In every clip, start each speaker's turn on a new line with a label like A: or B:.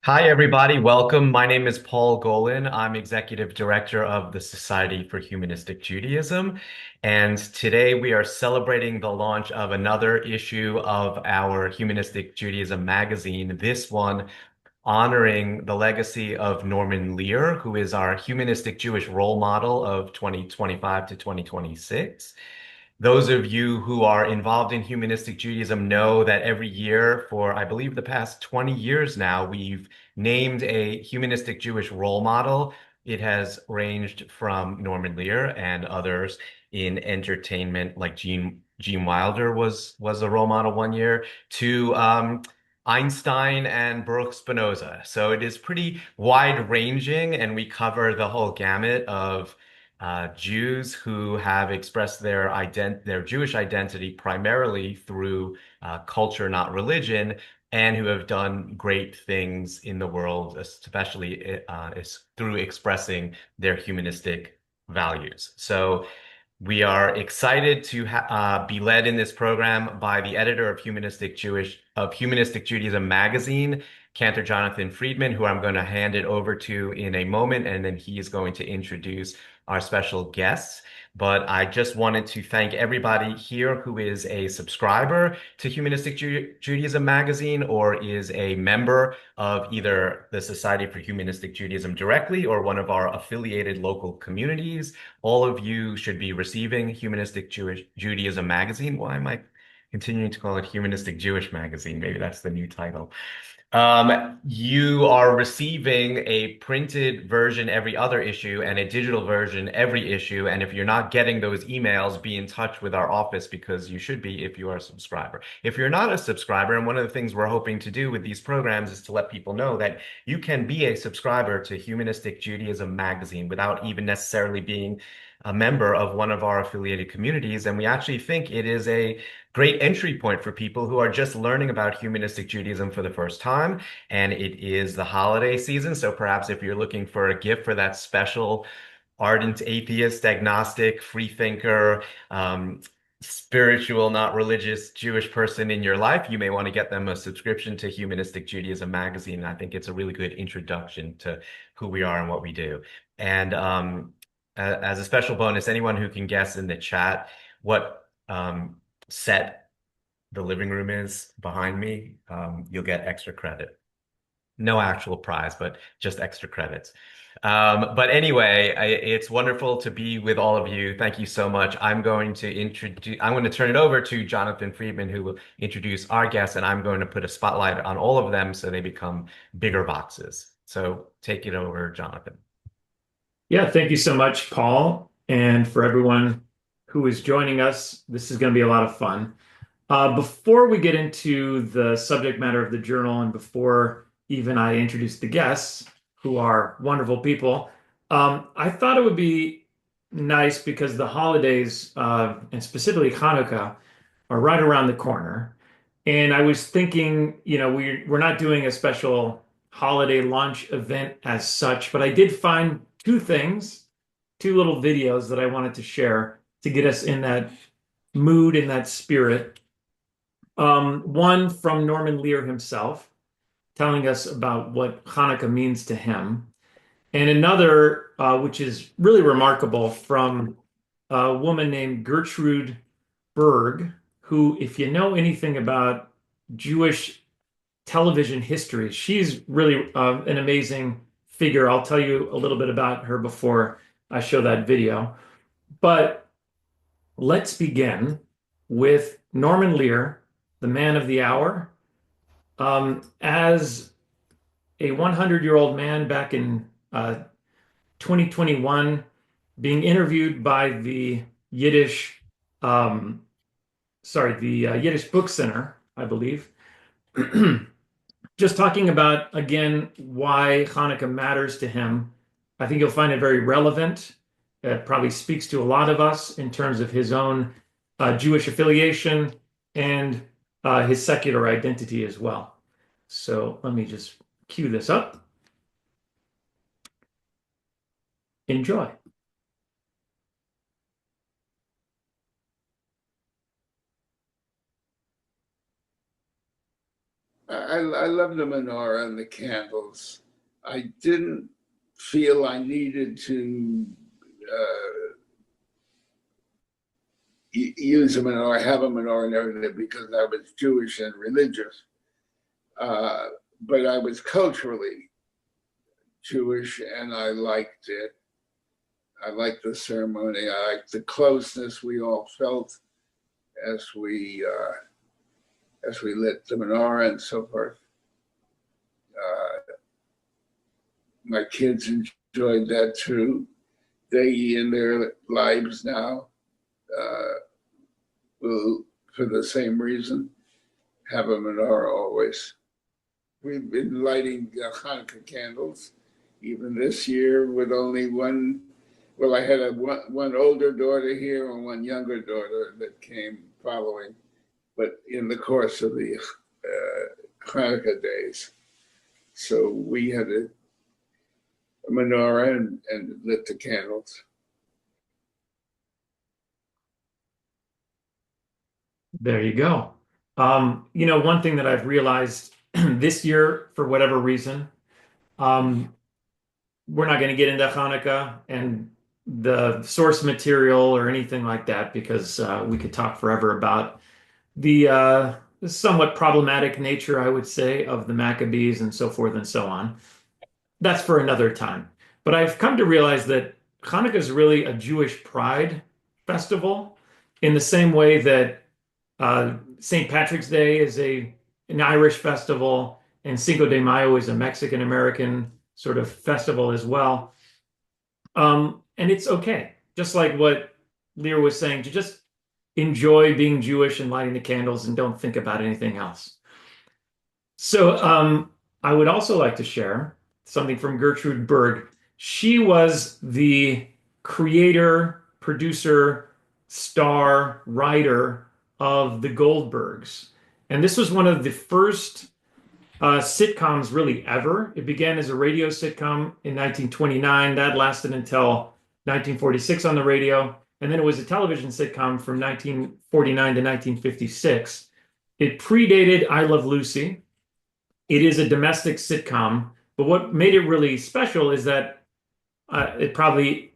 A: Hi, everybody. Welcome. My name is Paul Golan. I'm Executive Director of the Society for Humanistic Judaism. And today we are celebrating the launch of another issue of our Humanistic Judaism Magazine, this one honoring the legacy of Norman Lear, who is our humanistic Jewish role model of 2025 to 2026. Those of you who are involved in humanistic Judaism know that every year for, I believe, the past 20 years now, we've named a humanistic Jewish role model. It has ranged from Norman Lear and others in entertainment, like Gene Wilder was a role model one year, to Einstein and Baruch Spinoza. So it is pretty wide-ranging, and we cover the whole gamut of Jews who have expressed their Jewish identity primarily through culture, not religion, and who have done great things in the world, especially through expressing their humanistic values. So we are excited to be led in this program by the editor of Humanistic Judaism Magazine, Cantor Jonathan Friedmann, who I'm going to hand it over to in a moment, and then he is going to introduce our special guests. But I just wanted to thank everybody here who is a subscriber to Judaism Magazine or is a member of either the Society for Humanistic Judaism directly or one of our affiliated local communities. All of you should be receiving Judaism Magazine. Why am I continuing to call it Humanistic Jewish Magazine? Maybe that's the new title. You are receiving a printed version every other issue and a digital version every issue. And if you're not getting those emails, be in touch with our office because you should be if you are a subscriber. If you're not a subscriber, and one of the things we're hoping to do with these programs is to let people know that you can be a subscriber to Humanistic Judaism Magazine without even necessarily being a member of one of our affiliated communities. And we actually think it is a great entry point for people who are just learning about humanistic Judaism for the first time. And it is the holiday season. So perhaps if you're looking for a gift for that special ardent atheist, agnostic, free thinker, spiritual, not religious Jewish person in your life, you may want to get them a subscription to Humanistic Judaism Magazine. I think it's a really good introduction to who we are and what we do. And as a special bonus, anyone who can guess in the chat what set the living room is behind me, you'll get extra credit. No actual prize, but just extra credits. But anyway, it's wonderful to be with all of you. Thank you so much. I'm going to turn it over to Jonathan Friedmann, who will introduce our guests, and I'm going to put a spotlight on all of them so they become bigger boxes. So take it over, Jonathan.
B: Yeah, thank you so much, Paul. And for everyone who is joining us, this is going to be a lot of fun. Before we get into the subject matter of the journal and before even I introduce the guests, who are wonderful people, I thought it would be nice because the holidays, and specifically Hanukkah, are right around the corner. And I was thinking, we're not doing a special holiday lunch event as such, but I did find two things, two little videos that I wanted to share to get us in that mood, in that spirit. One from Norman Lear himself, telling us about what Hanukkah means to him, and another, which is really remarkable, from a woman named Gertrude Berg, who, if you know anything about Jewish television history, she's really an amazing figure. I'll tell you a little bit about her before I show that video. But let's begin with Norman Lear, the man of the hour. As a 100-year-old man back in 2021, being interviewed by the Yiddish, Yiddish Book Center, I believe, just talking about, again, why Hanukkah matters to him. I think you'll find it very relevant. It probably speaks to a lot of us in terms of his own Jewish affiliation and his secular identity as well. So let me just cue this up. Enjoy.
C: I love the menorah and the candles. I didn't feel I needed to use a menorah, have a menorah and everything because I was Jewish and religious. But I was culturally Jewish and I liked it. I liked the ceremony. I liked the closeness we all felt as we lit the menorah and so forth. My kids enjoyed that too. They, in their lives now, will, for the same reason, have a menorah always. We've been lighting Hanukkah candles, even this year with only one. Well, I had one older daughter here and one younger daughter that came following, but in the course of the Hanukkah days. So we had a menorah and lit the candles.
B: There you go. One thing that I've realized this year, for whatever reason, we're not going to get into Hanukkah and the source material or anything like that because we could talk forever about the somewhat problematic nature, I would say, of the Maccabees and so forth and so on. That's for another time. But I've come to realize that Hanukkah is really a Jewish pride festival in the same way that St. Patrick's Day is an Irish festival and Cinco de Mayo is a Mexican American sort of festival as well. And it's okay, just like what Lear was saying, to just enjoy being Jewish and lighting the candles and don't think about anything else. So I would also like to share something from Gertrude Berg. She was the creator, producer, star, writer of The Goldbergs. And this was one of the first sitcoms really ever. It began as a radio sitcom in 1929. That lasted until 1946 on the radio. And then it was a television sitcom from 1949 to 1956. It predated I Love Lucy. It is a domestic sitcom, but what made it really special is that it probably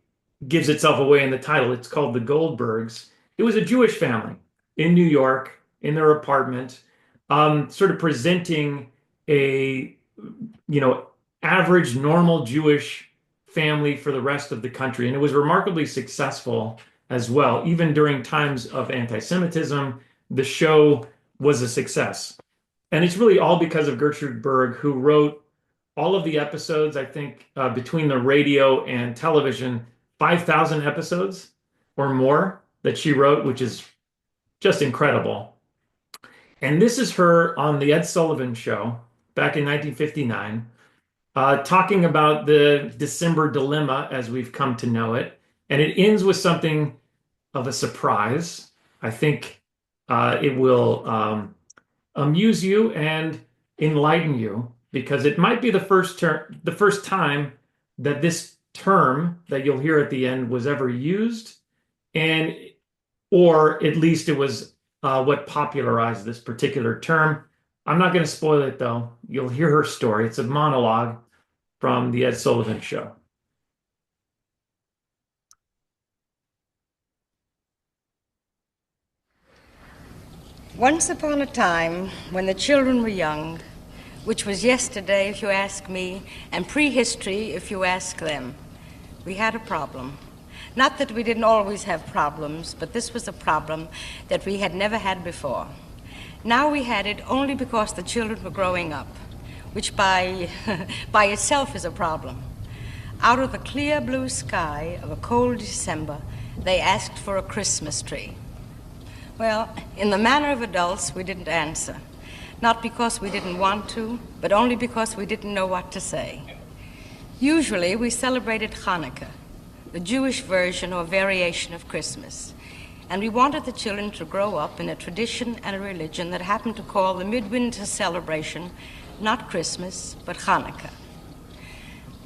B: gives itself away in the title. It's called The Goldbergs. It was a Jewish family in New York, in their apartment, sort of presenting a, average, normal Jewish family for the rest of the country. And it was remarkably successful as well. Even during times of anti-Semitism, the show was a success. And it's really all because of Gertrude Berg, who wrote all of the episodes, I think, between the radio and television, 5,000 episodes or more that she wrote, which is just incredible. And this is her on the Ed Sullivan Show back in 1959, talking about the December dilemma as we've come to know it. And it ends with something of a surprise. I think it will amuse you and enlighten you, because it might be the first time that this term that you'll hear at the end was ever used, and or at least it was what popularized this particular term. I'm not going to spoil it though. You'll hear her story. It's a monologue from the Ed Sullivan Show.
D: Once upon a time, when the children were young, which was yesterday if you ask me, and prehistory if you ask them, we had a problem. Not that we didn't always have problems, but this was a problem that we had never had before. Now we had it only because the children were growing up, which by itself is a problem. Out of the clear blue sky of a cold December, they asked for a Christmas tree. Well, in the manner of adults, we didn't answer. Not because we didn't want to, but only because we didn't know what to say. Usually, we celebrated Hanukkah, the Jewish version or variation of Christmas. And we wanted the children to grow up in a tradition and a religion that happened to call the midwinter celebration not Christmas, but Hanukkah.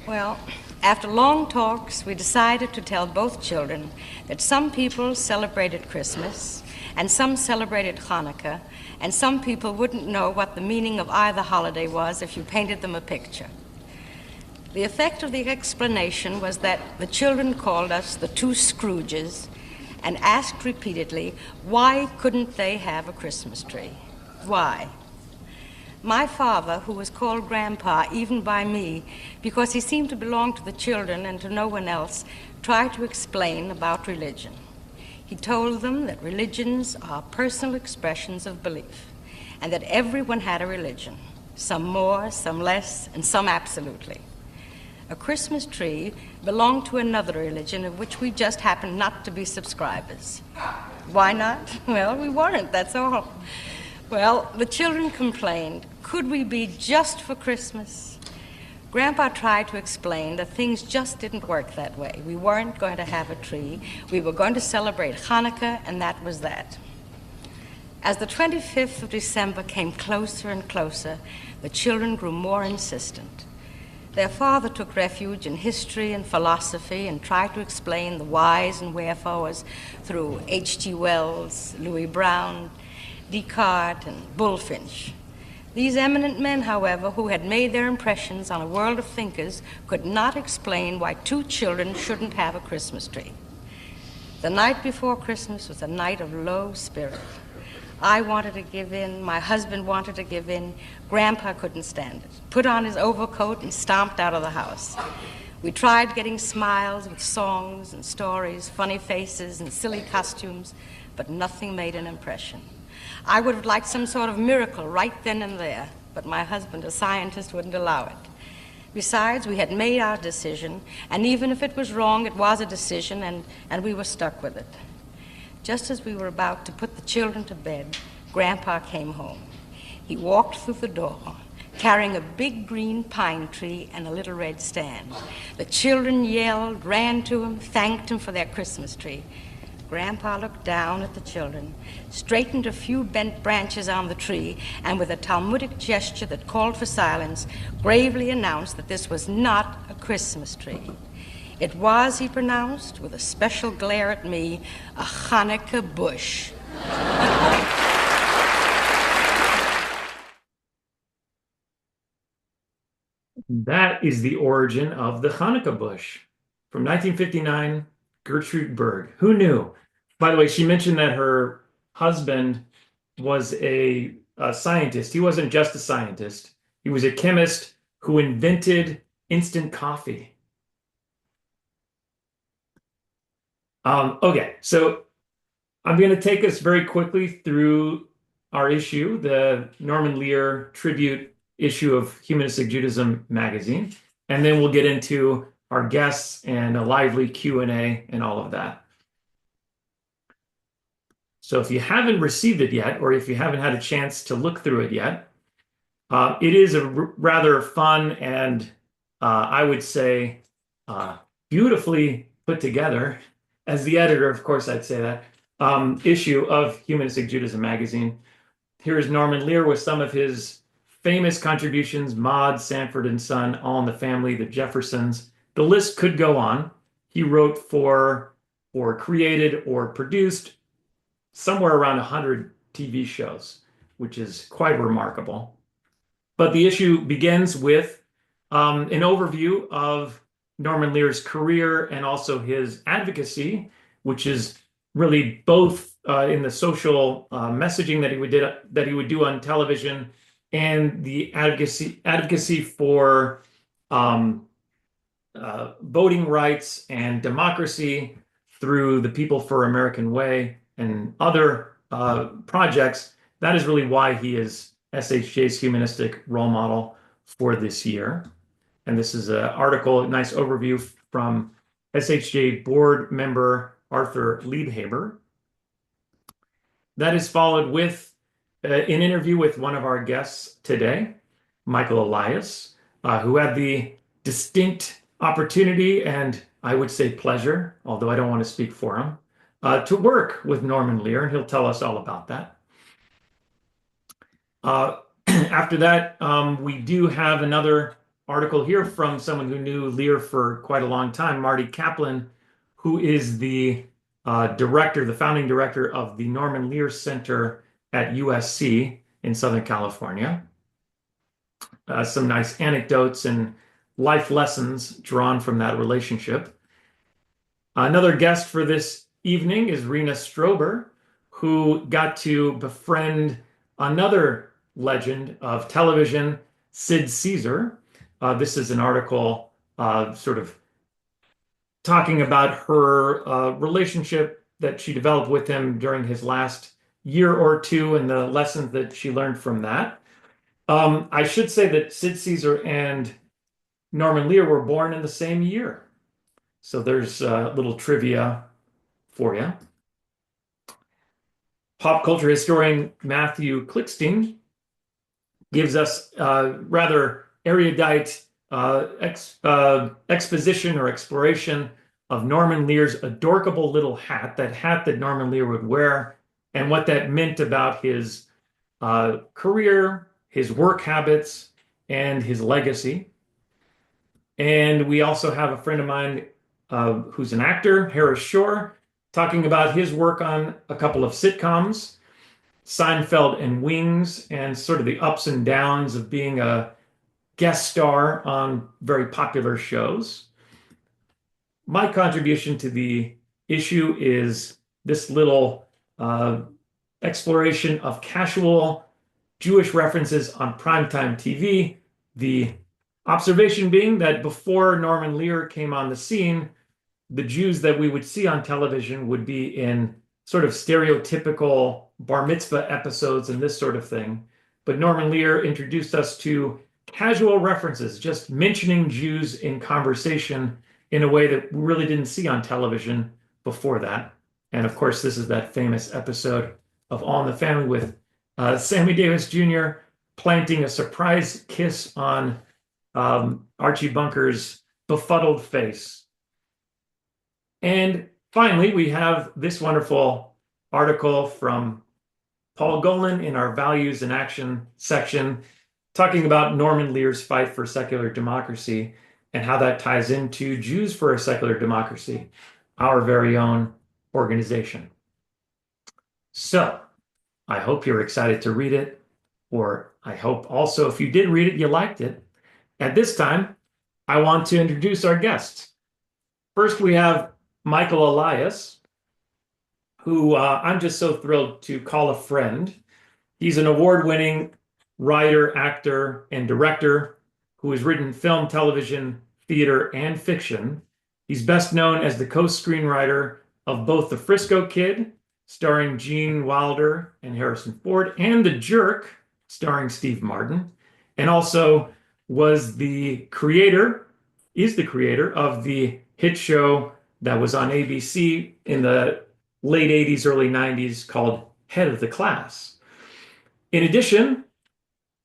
D: Well, after long talks, we decided to tell both children that some people celebrated Christmas and some celebrated Hanukkah, and some people wouldn't know what the meaning of either holiday was if you painted them a picture. The effect of the explanation was that the children called us the two Scrooges and asked repeatedly, why couldn't they have a Christmas tree? Why? My father, who was called Grandpa even by me because he seemed to belong to the children and to no one else, tried to explain about religion. He told them that religions are personal expressions of belief and that everyone had a religion, some more, some less, and some absolutely. A Christmas tree belonged to another religion of which we just happened not to be subscribers. Why not? Well, we weren't, that's all. Well, the children complained, could we be just for Christmas? Grandpa tried to explain that things just didn't work that way. We weren't going to have a tree. We were going to celebrate Hanukkah, and that was that. As the 25th of December came closer and closer, the children grew more insistent. Their father took refuge in history and philosophy and tried to explain the whys and wherefores through H.G. Wells, Louis Brown, Descartes, and Bulfinch. These eminent men, however, who had made their impressions on a world of thinkers, could not explain why two children shouldn't have a Christmas tree. The night before Christmas was a night of low spirit. I wanted to give in, my husband wanted to give in, Grandpa couldn't stand it, put on his overcoat and stomped out of the house. We tried getting smiles with songs and stories, funny faces and silly costumes, but nothing made an impression. I would have liked some sort of miracle right then and there, but my husband, a scientist, wouldn't allow it. Besides, we had made our decision, and even if it was wrong, it was a decision, and we were stuck with it. Just as we were about to put the children to bed, Grandpa came home. He walked through the door, carrying a big green pine tree and a little red stand. The children yelled, ran to him, thanked him for their Christmas tree. Grandpa looked down at the children, straightened a few bent branches on the tree, and with a Talmudic gesture that called for silence, gravely announced that this was not a Christmas tree. It was, he pronounced, with a special glare at me, a Hanukkah bush.
B: That is the origin of the Hanukkah bush. From 1959, Gertrude Berg. Who knew? By the way, she mentioned that her husband was a scientist. He wasn't just a scientist. He was a chemist who invented instant coffee. Okay, so I'm going to take us very quickly through our issue, the Norman Lear tribute issue of Humanistic Judaism Magazine, and then we'll get into our guests and a lively Q&A and all of that. So if you haven't received it yet, or if you haven't had a chance to look through it yet, it is a rather fun and I would say beautifully put together, as the editor, of course, I'd say that, issue of Humanistic Judaism Magazine. Here's Norman Lear with some of his famous contributions: Maud, Sanford and Son, All in the Family, the Jeffersons. The list could go on. He wrote for, or created, or produced somewhere around 100 TV shows, which is quite remarkable. But the issue begins with an overview of Norman Lear's career and also his advocacy, which is really both in the social messaging that he would do on television and the advocacy for voting rights and democracy through the People for American Way and other projects. That is really why he is SHJ's humanistic role model for this year. And this is an article, a nice overview from SHJ board member Arthur Liebhaber. That is followed with an interview with one of our guests today, Michael Elias, who had the distinct opportunity and I would say pleasure, although I don't want to speak for him, to work with Norman Lear, and he'll tell us all about that. After that, we do have another article here from someone who knew Lear for quite a long time, Marty Kaplan, who is the director, the founding director of the Norman Lear Center at USC in Southern California. Some nice anecdotes and life lessons drawn from that relationship. Another guest for this evening is Rena Strober, who got to befriend another legend of television, Sid Caesar. This is an article sort of talking about her relationship that she developed with him during his last year or two and the lessons that she learned from that. I should say that Sid Caesar and Norman Lear were born in the same year. So there's a little trivia for you. Pop culture historian Matthew Klickstein gives us rather erudite exposition or exploration of Norman Lear's adorable little hat, that hat that Norman Lear would wear, and what that meant about his career, his work habits, and his legacy. And we also have a friend of mine who's an actor, Harris Shore, talking about his work on a couple of sitcoms, Seinfeld and Wings, and sort of the ups and downs of being a guest star on very popular shows. My contribution to the issue is this little exploration of casual Jewish references on primetime TV. The observation being that before Norman Lear came on the scene, the Jews that we would see on television would be in sort of stereotypical bar mitzvah episodes and this sort of thing. But Norman Lear introduced us to casual references, just mentioning Jews in conversation in a way that we really didn't see on television before that. And of course, this is that famous episode of All in the Family with Sammy Davis Jr. planting a surprise kiss on Archie Bunker's befuddled face. And finally, we have this wonderful article from Paul Golan in our Values and Action section, talking about Norman Lear's fight for secular democracy and how that ties into Jews for a Secular Democracy, our very own organization. So I hope you're excited to read it, or I hope also if you did read it, you liked it. At this time, I want to introduce our guests. First, we have Michael Elias, who I'm just so thrilled to call a friend. He's an award-winning writer, actor, and director who has written film, television, theater, and fiction. He's best known as the co-screenwriter of both The Frisco Kid, starring Gene Wilder and Harrison Ford, and The Jerk, starring Steve Martin, and also is the creator of the hit show that was on ABC in the late 80s, early 90s called Head of the Class. In addition,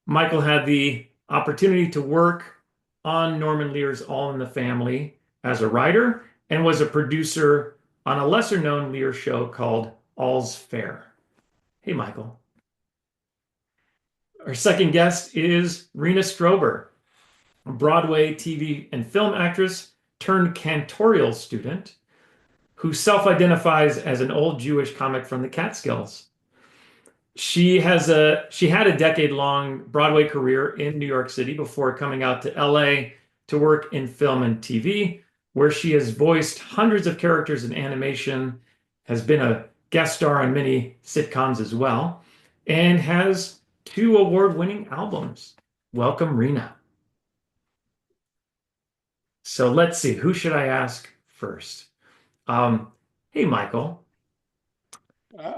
B: Michael had the opportunity to work on Norman Lear's All in the Family as a writer and was a producer on a lesser-known Lear show called All's Fair. Hey, Michael. Our second guest is Rena Strober, a Broadway TV and film actress turned cantorial student who self-identifies as an old Jewish comic from the Catskills. She had a decade-long Broadway career in New York City before coming out to LA to work in film and TV, where she has voiced hundreds of characters in animation, has been a guest star on many sitcoms as well, and has 2 award-winning albums. Welcome, Rena. So let's see, who should I ask first? Hey, Michael.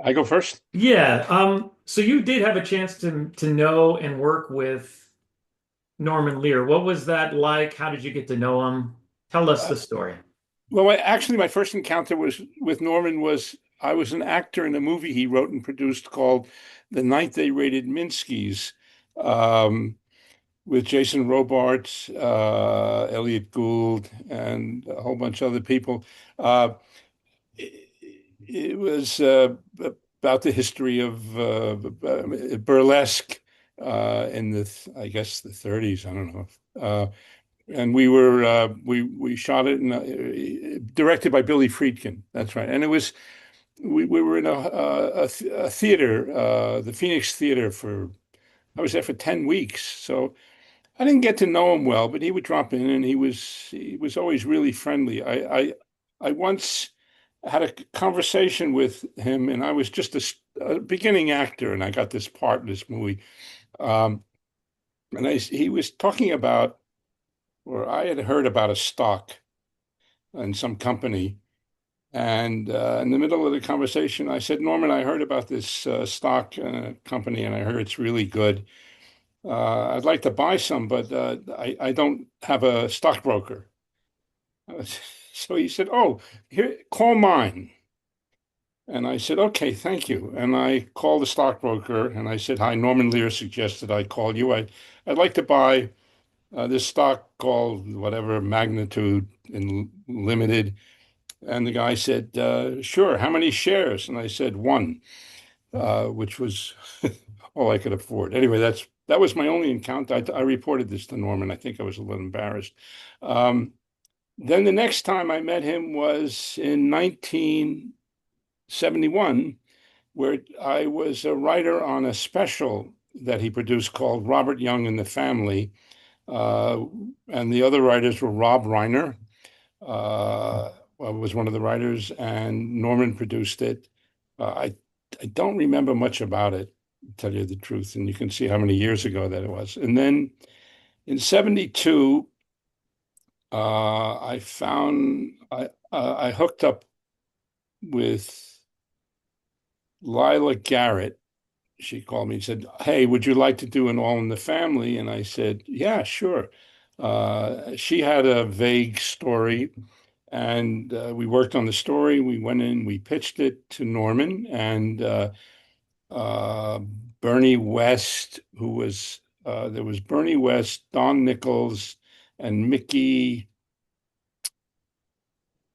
E: I go first?
B: Yeah. So you did have a chance to know and work with Norman Lear. What was that like? How did you get to know him? Tell us the story.
E: Well, actually, my first encounter with Norman was I was an actor in a movie he wrote and produced called The Night They Raided Minsky's, with Jason Robards, Elliot Gould, and a whole bunch of other people. It was about the history of burlesque in I guess the 30s. I don't know. And we shot it directed by Billy Friedkin. That's right. And it was we were in a theater, the Phoenix Theater I was there for 10 weeks. So I didn't get to know him well, but he would drop in and he was always really friendly. I once had a conversation with him, and I was just a beginning actor, and I got this part in this movie. Um, and he was talking about, or I had heard about a stock in some company. And in the middle of the conversation, I said, Norman, I heard about this stock company, and I heard it's really good. I'd like to buy some, but I don't have a stockbroker. So he said, "Oh, here, call mine." And I said, "Okay, thank you." And I called the stockbroker and I said, "Hi, Norman Lear suggested I call you. I'd like to buy this stock called whatever Magnitude in Limited." And the guy said, "Sure. How many shares?" And I said, "One," which was all I could afford. Anyway, that was my only encounter. I reported this to Norman. I think I was a little embarrassed. Um, then the next time I met him was in 1971, where I was a writer on a special that he produced called Robert Young and the Family. Uh, and the other writers were Rob Reiner, was one of the writers, and Norman produced it. I don't remember much about it, to tell you the truth, and you can see how many years ago that it was. And then in 72, I hooked up with Lila Garrett. She called me and said, "Hey, would you like to do an All in the Family?" And I said, "Yeah, sure." She had a vague story, and we worked on the story. We went in, we pitched it to Norman, and uh, Bernie West, there was Bernie West, Don Nichols, and Mickey.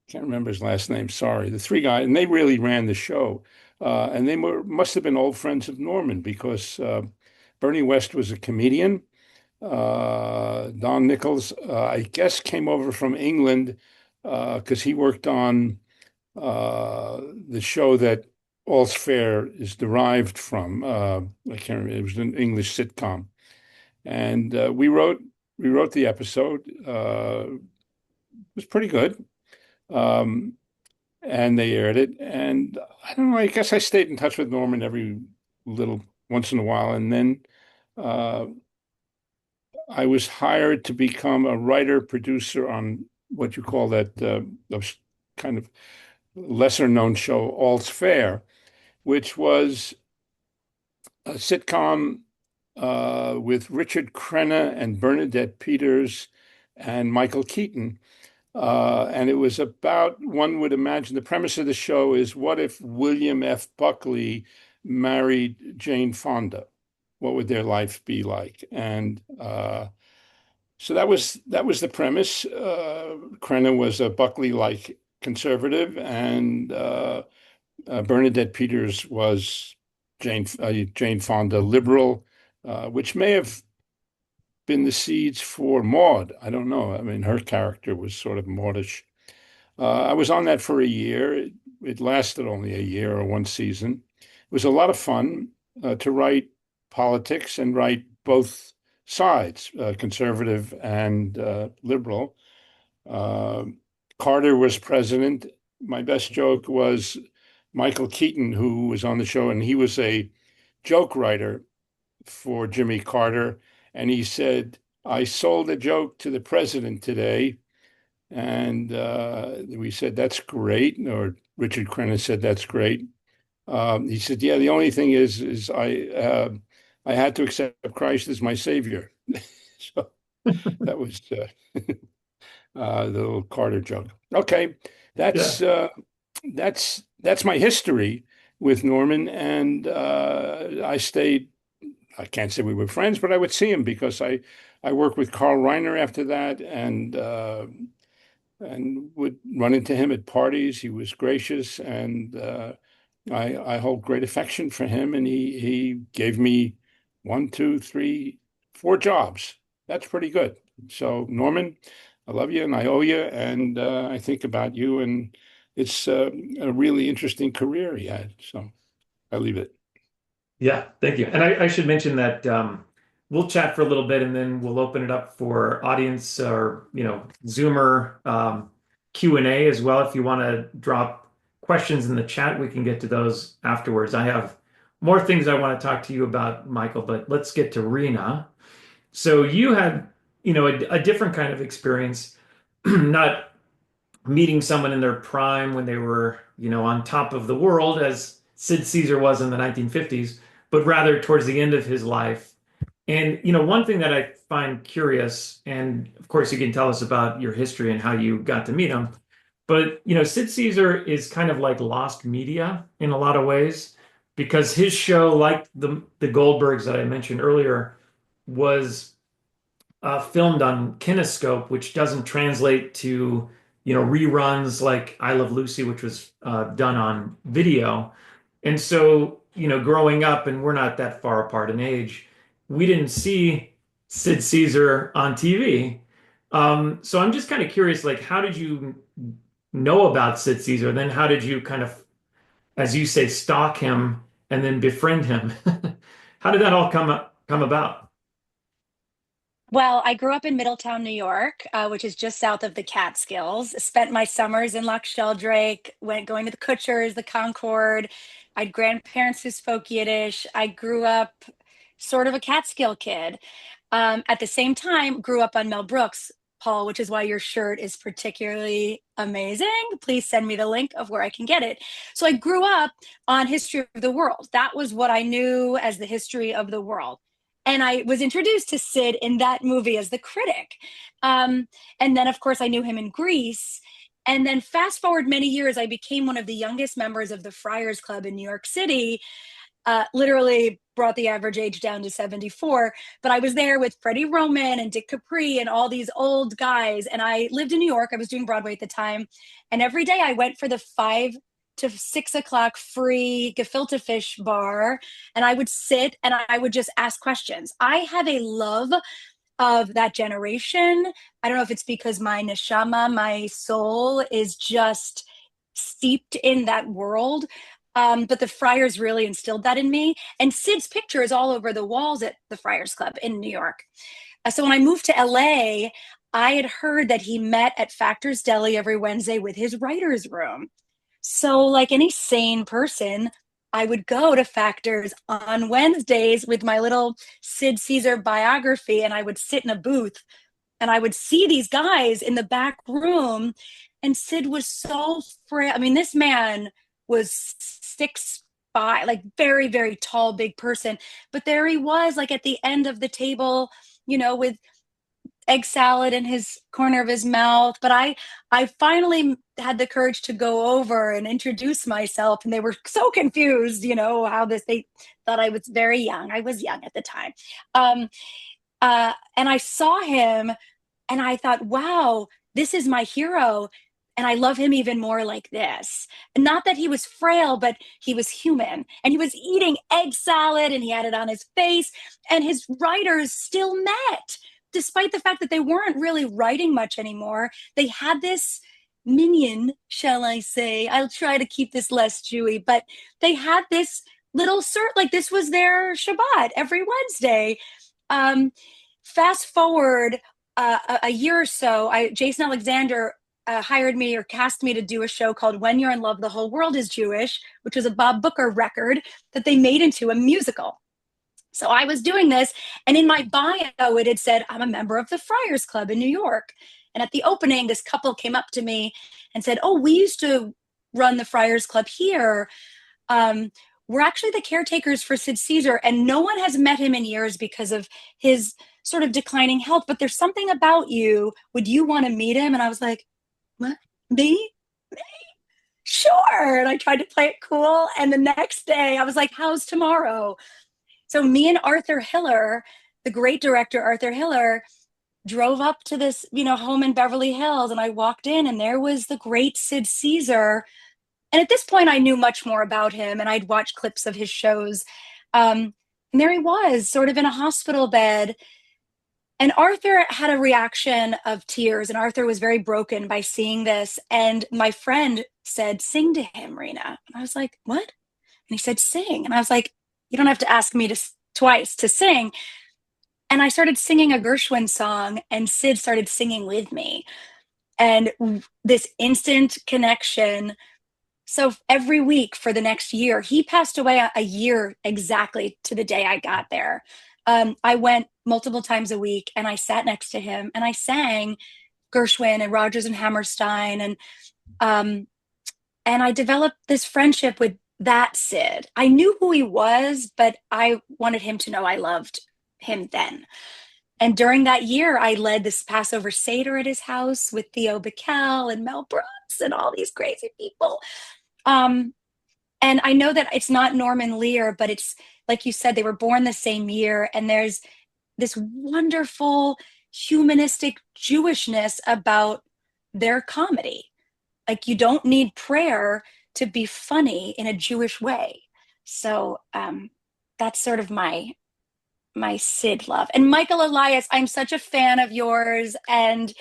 E: Can't remember his last name. Sorry, the three guys, and they really ran the show. And they must have been old friends of Norman because Bernie West was a comedian. Don Nichols, I guess, came over from England because he worked on the show that All's Fair is derived from. I can't remember. It was an English sitcom, and we wrote the episode. It was pretty good. Um, and they aired it. And I don't know, I guess I stayed in touch with Norman every little once in a while. And then uh, I was hired to become a writer producer on what you call those kind of lesser known show, All's Fair, which was a sitcom with Richard Crenna and Bernadette Peters and Michael Keaton. And it was about, one would imagine, the premise of the show is what if William F. Buckley married Jane Fonda? What would their life be like? And so that was the premise. Crenna was a Buckley-like conservative, and Bernadette Peters was Jane Fonda liberal, which may have been the seeds for Maud. I don't know. I mean, her character was sort of Maudish. I was on that for a year. It lasted only a year or one season. It was a lot of fun to write politics and write both sides, conservative and liberal. Uh, Carter was president. My best joke was Michael Keaton, who was on the show, and he was a joke writer for Jimmy Carter. And he said, "I sold a joke to the president today." And we said, "That's great." Or Richard Crenna said, "That's great." He said, "Yeah, the only thing is I had to accept Christ as my savior." So that was the little Carter joke. Okay,
B: Yeah.
E: that's uh, that's my history with Norman, and I stayed. I can't say we were friends, but I would see him because I worked with Carl Reiner after that, and would run into him at parties. He was gracious, and I hold great affection for him. And he gave me one, two, three, four jobs. That's pretty good. So Norman, I love you and I owe you, and I think about you and it's a really interesting career he had. So I leave it.
B: Yeah, thank you. And I should mention that we'll chat for a little bit and then we'll open it up for audience or Zoomer Q&A as well. If you want to drop questions in the chat, we can get to those afterwards. I have more things I want to talk to you about, Michael, but let's get to Rena. So you had a different kind of experience, not meeting someone in their prime when they were on top of the world as Sid Caesar was in the 1950s, but rather towards the end of his life. And one thing that I find curious, and of course you can tell us about your history and how you got to meet him, but Sid Caesar is kind of like lost media in a lot of ways because his show, like the Goldbergs that I mentioned earlier, was filmed on kinescope, which doesn't translate to reruns like I Love Lucy, which was done on video. And so growing up, and we're not that far apart in age, we didn't see Sid Caesar on TV. So I'm just kind of curious, like, how did you know about Sid Caesar? Then how did you kind of, as you say, stalk him and then befriend him? How did that all come about?
F: Well, I grew up in Middletown, New York, which is just south of the Catskills. Spent my summers in Loch Sheldrake, going to the Kutchers, the Concord. I had grandparents who spoke Yiddish. I grew up sort of a Catskill kid. At the same time, grew up on Mel Brooks, Paul, which is why your shirt is particularly amazing. Please send me the link of where I can get it. So I grew up on History of the World. That was what I knew as the history of the world. And I was introduced to Sid in that movie as the critic. And then, of course, I knew him in Greece. And then fast forward many years, I became one of the youngest members of the Friars Club in New York City, literally brought the average age down to 74. But I was there with Freddie Roman and Dick Capri and all these old guys. And I lived in New York. I was doing Broadway at the time. And every day I went for the 5 to 6 o'clock free gefilte fish bar, and I would sit and I would just ask questions. I have a love of that generation. I don't know if it's because my neshama, my soul, is just steeped in that world. But the Friars really instilled that in me. And Sid's picture is all over the walls at the Friars Club in New York. So when I moved to LA, I had heard that he met at Factor's Deli every Wednesday with his writer's room. So, like any sane person, I would go to Factors on Wednesdays with my little Sid Caesar biography, and I would sit in a booth and I would see these guys in the back room. And Sid was so frail. I mean, this man was 6'5", like very, very tall, big person. But there he was, like at the end of the table, with egg salad in his corner of his mouth. But I finally had the courage to go over and introduce myself, and they were so confused, they thought I was very young. I was young at the time. And I saw him and I thought, wow, this is my hero. And I love him even more like this. Not that he was frail, but he was human. And he was eating egg salad and he had it on his face. And his writers still met, despite the fact that they weren't really writing much anymore. They had this minion, shall I say. I'll try to keep this less Jewy, but they had this little like this was their Shabbat every Wednesday. Fast forward a year or so, Jason Alexander hired me or cast me to do a show called When You're in Love, the Whole World is Jewish, which was a Bob Booker record that they made into a musical. So I was doing this, and in my bio, it had said, I'm a member of the Friars Club in New York. And at the opening, this couple came up to me and said, oh, we used to run the Friars Club here. We're actually the caretakers for Sid Caesar, and no one has met him in years because of his sort of declining health. But there's something about you. Would you want to meet him? And I was like, what? Me? Sure. And I tried to play it cool. And the next day, I was like, how's tomorrow? So me and Arthur Hiller, the great director Arthur Hiller, drove up to this, home in Beverly Hills, and I walked in and there was the great Sid Caesar. And at this point I knew much more about him and I'd watched clips of his shows. And there he was, sort of in a hospital bed, And Arthur had a reaction of tears, and Arthur was very broken by seeing this. And my friend said, "Sing to him, Rena." And I was like, "What?" And he said, "Sing." And I was like, "You don't have to ask me twice to sing." And I started singing a Gershwin song, and Sid started singing with me. And this instant connection. So every week for the next year, he passed away a year exactly to the day I got there. I went multiple times a week and I sat next to him and I sang Gershwin and Rodgers and Hammerstein, um, and I developed this friendship with that Sid. I knew who he was, but I wanted him to know I loved him then. And during that year, I led this Passover Seder at his house with Theo Bickel and Mel Brooks and all these crazy people. Um, and I know that it's not Norman Lear, but it's like you said, they were born the same year. And there's this wonderful humanistic Jewishness about their comedy. Like you don't need prayer to be funny in a Jewish way. So that's sort of my Sid love. And Michael Elias, I'm such a fan of yours. And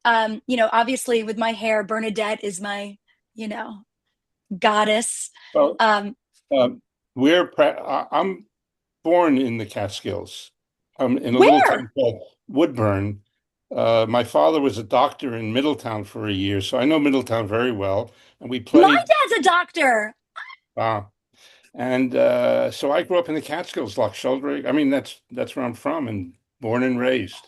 F: obviously with my hair, Bernadette is my, goddess.
E: Well,
F: Um,
E: um, I'm born in the Catskills, in a little town
F: where?
E: called Woodburn. My father was a doctor in Middletown for a year, so I know Middletown very well. And we
F: My
E: played.
F: dad's a doctor.
E: Uh, and so I grew up in the Catskills, Loch Sheldrake. I mean, that's where I'm from and born and raised.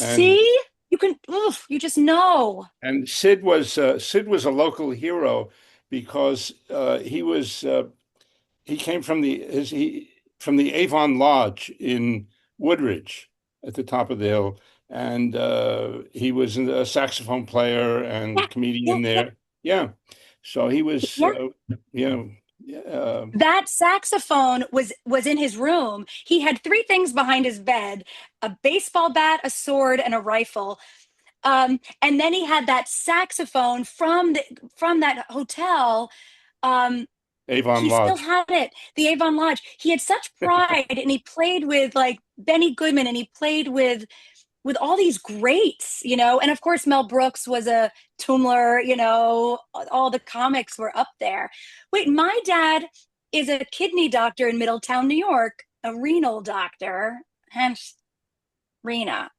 E: And
F: See? You can, oof, you just know.
E: and Sid was a local hero because he came from the Avon Lodge in Woodridge at the top of the hill, and he was a saxophone player
F: Yeah,
E: and
F: yeah,
E: comedian
F: yeah,
E: there. Yeah, so he was,
F: yeah.
E: you know,
F: That saxophone was in his room. He had three things behind his bed: a baseball bat, a sword, and a rifle. And then he had that saxophone from that hotel. Um,
E: Avon
F: he still
E: Lodge.
F: had it, the Avon Lodge. He had such pride, and he played with like Benny Goodman, and he played with all these greats, and of course Mel Brooks was a Tumblr, all the comics were up there. Wait, my dad is a kidney doctor in Middletown, New York, a renal doctor, hence Rena.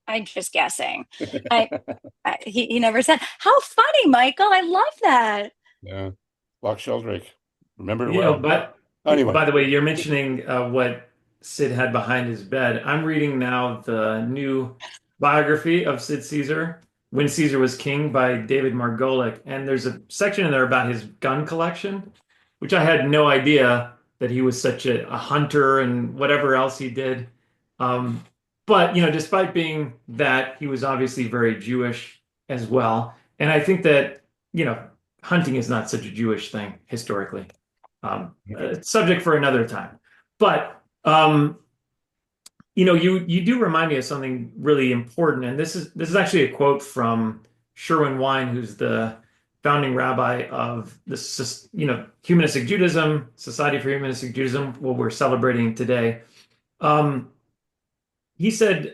F: I'm just guessing. I, he never said. How funny, Michael. I love that.
E: Yeah, Loch Sheldrake. Remember it
B: You know,
E: well.
B: but
E: Anyway,
B: by the way, you're mentioning what Sid had behind his bed. I'm reading now the new biography of Sid Caesar, When Caesar Was King by David Margolick. And there's a section in there about his gun collection, which I had no idea that he was such a hunter and whatever else he did. Um, but, despite being that, he was obviously very Jewish as well. And I think that, hunting is not such a Jewish thing historically. Subject for another time. But you do remind me of something really important, and this is actually a quote from Sherwin Wine, who's the founding rabbi of this, Humanistic Judaism, Society for Humanistic Judaism, what we're celebrating today. He said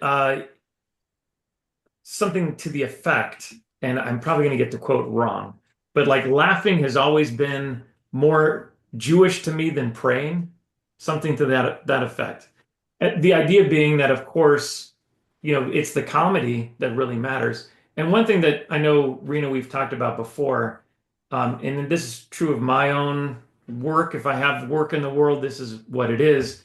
B: something to the effect, and I'm probably going to get the quote wrong, but like laughing has always been more Jewish to me than praying, something to that effect. The idea being that, of course, it's the comedy that really matters. And one thing that I know, Rena, we've talked about before, and this is true of my own work. If I have work in the world, this is what it is.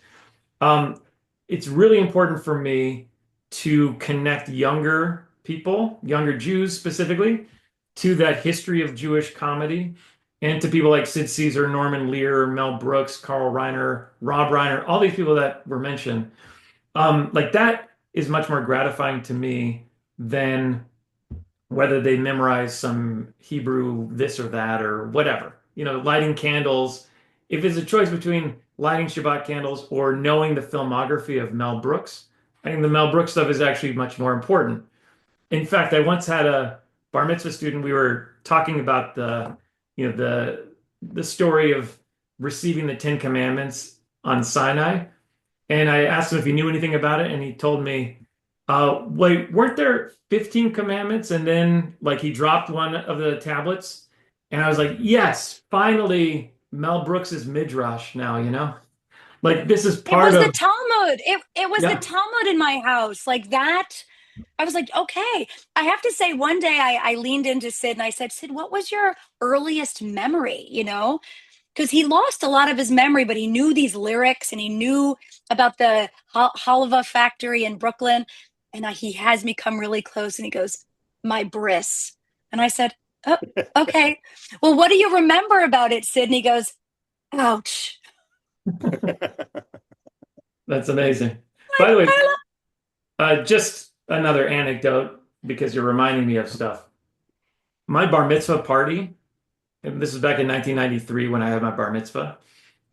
B: It's really important for me to connect younger people, younger Jews specifically, to that history of Jewish comedy and to people like Sid Caesar, Norman Lear, Mel Brooks, Carl Reiner, Rob Reiner, all these people that were mentioned. Like that is much more gratifying to me than whether they memorize some Hebrew this or that or whatever. Lighting candles. If it's a choice between lighting Shabbat candles or knowing the filmography of Mel Brooks, I think the Mel Brooks stuff is actually much more important. In fact, I once had a bar mitzvah student. We were talking about the story of receiving the Ten Commandments on Sinai, And I asked him if he knew anything about it, and he told me, wait, weren't there 15 commandments? And then like he dropped one of the tablets, and I was like, yes, finally Mel Brooks is Midrash now, you know? Like this is
F: It
B: part
F: was the
B: of,
F: Talmud. It was the
B: yeah.
F: Talmud in my house. Like that. I was like, okay. I have to say, one day I leaned into Sid and I said, Sid, what was your earliest memory? You know, because he lost a lot of his memory, but he knew these lyrics and he knew about the halva factory in Brooklyn. And he has me come really close and he goes, my bris. And I said, oh, okay. Well, what do you remember about it, Sid? And he goes, ouch.
B: That's amazing. By
F: Like,
B: the way, just another anecdote because you're reminding me of stuff. My bar mitzvah party, and this is back in 1993 when I had my bar mitzvah,